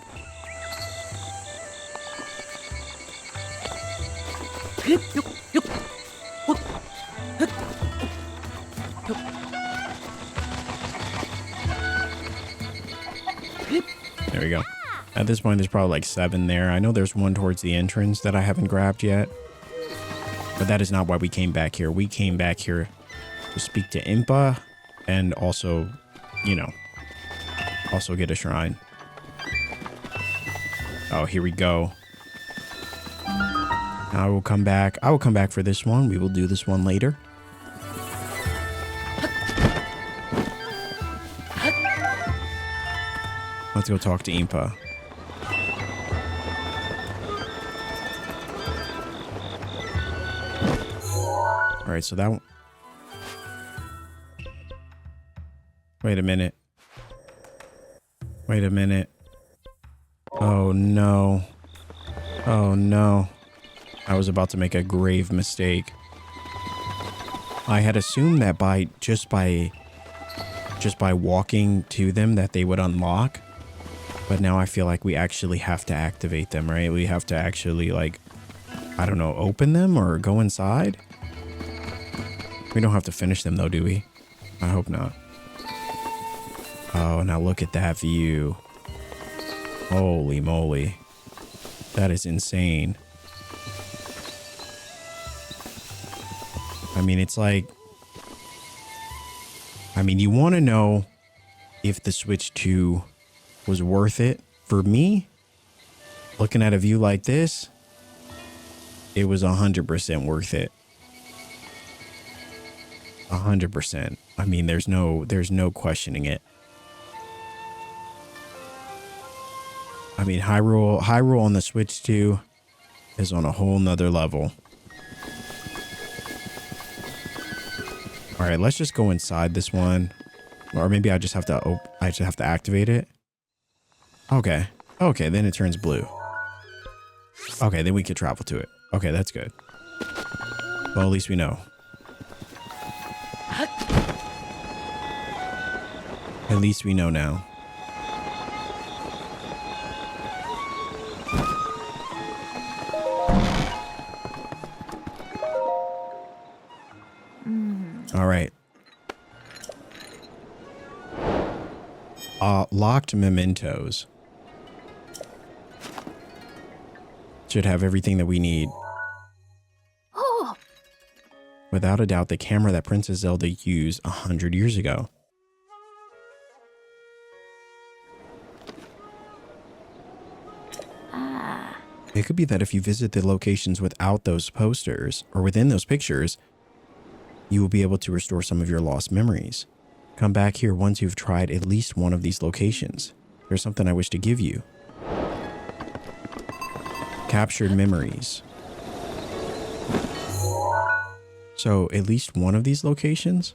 There we go. At this point, there's probably like 7 there. I know there's one towards the entrance that I haven't grabbed yet. But that is not why we came back here. We came back here to speak to Impa and also, you know, also get a shrine. Oh, here we go. I will come back. I will come back for this one. We will do this one later. Let's go talk to Impa. All right, so that one... Wait a minute. Wait a minute. Oh, no. Oh, no. I was about to make a grave mistake. I had assumed that just by walking to them that they would unlock. But now I feel like we actually have to activate them, right? We have to actually, like, I don't know, open them or go inside? We don't have to finish them, though, do we? I hope not. Oh, now look at that view. Holy moly. That is insane. I mean, it's like... I mean, you want to know if the Switch 2 was worth it. For me, looking at a view like this, it was 100% worth it. 100%. I mean, there's no questioning it. I mean, Hyrule on the Switch 2 is on a whole nother level. All right, let's just go inside this one, or maybe I just have to activate it. Okay, then it turns blue. Okay, then we can travel to it. Okay, that's good. Well, at least we know. At least we know now. All right. Locked mementos. Should have everything that we need. Oh, Without a doubt, the camera that Princess Zelda used 100 years ago. It could be that if you visit the locations without those posters or within those pictures, you will be able to restore some of your lost memories. Come back here once you've tried at least one of these locations. There's something I wish to give you. Captured memories. So at least one of these locations?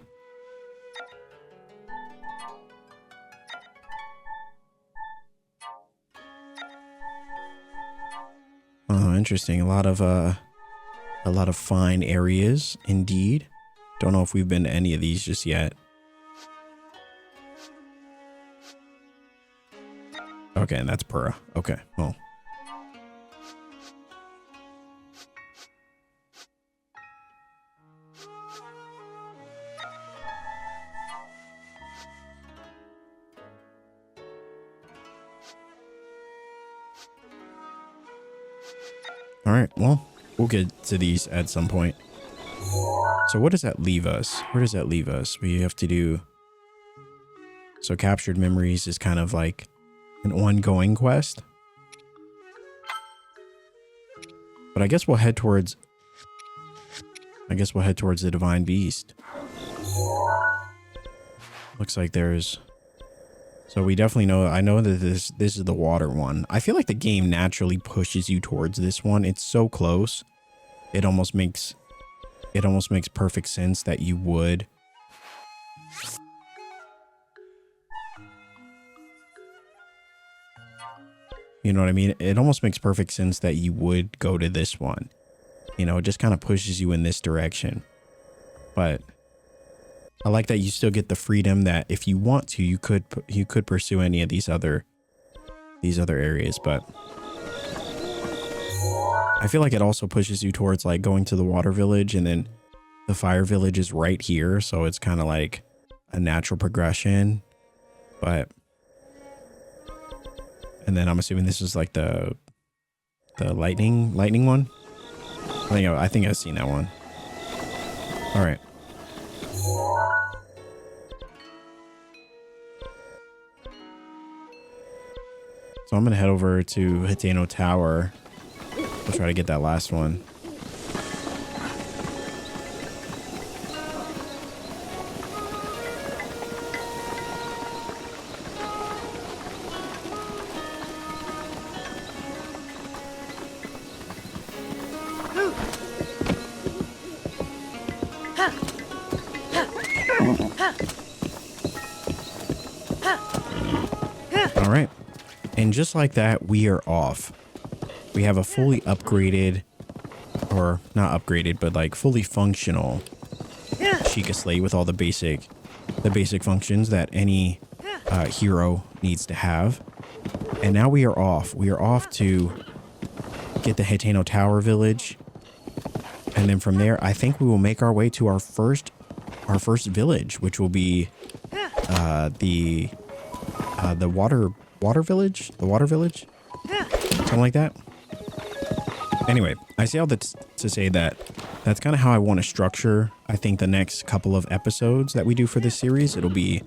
Oh, interesting. A lot of fine areas indeed. Don't know if we've been to any of these just yet. Okay, and that's Pura. Okay, well. All right, well, we'll get to these at some point. So what does that leave us? Where does that leave us? We have to do... So captured memories is kind of like an ongoing quest. But I guess we'll head towards... the Divine Beast. Looks like there's... So we definitely know... I know that this is the water one. I feel like the game naturally pushes you towards this one. It's so close. It almost makes perfect sense that you would. You know what I mean? It almost makes perfect sense that you would go to this one. You know, it just kind of pushes you in this direction. But I like that you still get the freedom that if you want to, you could pursue any of these other areas, but I feel like it also pushes you towards like going to the water village, and then the fire village is right here, so it's kind of like a natural progression. But and then I'm assuming this is like the lightning one. I think I've seen that one. All right. So I'm gonna head over to Hiteno Tower. We'll try to get that last one. All right. And just like that, we are off. We have a fully upgraded, or not upgraded, but like fully functional Sheikah Slate with all the basic functions that any hero needs to have. And now we are off. We are off to get the Hiteno Tower village. And then from there, I think we will make our way to our first village, which will be the water village, something like that. Anyway, I say all that to say that that's kind of how I want to structure, I think, the next couple of episodes that we do for this series. It'll be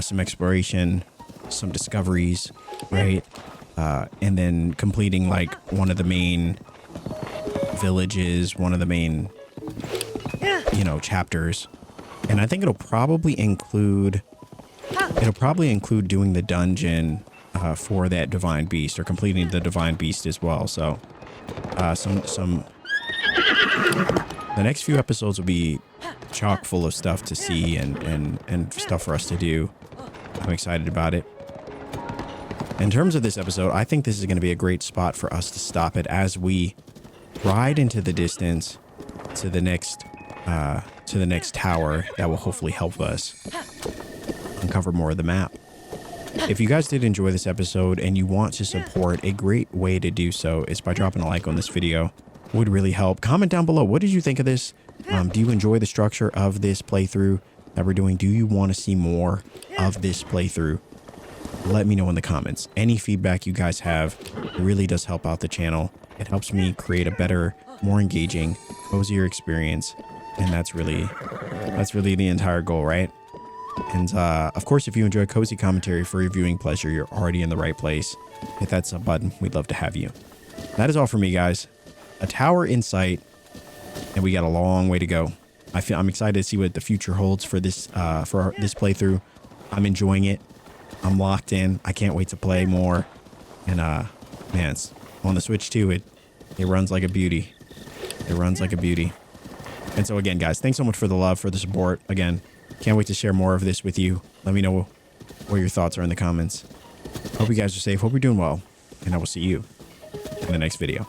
some exploration, some discoveries, right? And then completing like one of the main villages, one of the main, you know, chapters. And I think it'll probably include doing the dungeon for that divine beast, or completing the divine beast as well. So the next few episodes will be chock full of stuff to see and stuff for us to do. I'm excited about it. In terms of this episode, I think this is going to be a great spot for us to stop it as we ride into the distance to the next tower that will hopefully help us uncover more of the map. If you guys did enjoy this episode and you want to support, a great way to do so is by dropping a like on this video. Would really help. Comment down below. What did you think of this? Do you enjoy the structure of this playthrough that we're doing? Do you want to see more of this playthrough? Let me know in the comments. Any feedback you guys have really does help out the channel. It helps me create a better, more engaging, cozier experience. And that's really the entire goal, right? And of course, if you enjoy cozy commentary for your viewing pleasure, you're already in the right place. Hit that sub button. We'd love to have you. That is all for me, guys. A tower in sight, and we got a long way to go. I'm excited to see what the future holds for this this playthrough. I'm enjoying it. I'm locked in. I can't wait to play more. And man, it's on the Switch too. It runs like a beauty. It runs like a beauty. And so again, guys, thanks so much for the love, for the support. Again, can't wait to share more of this with you. Let me know what your thoughts are in the comments. Hope you guys are safe. Hope you're doing well, and I will see you in the next video.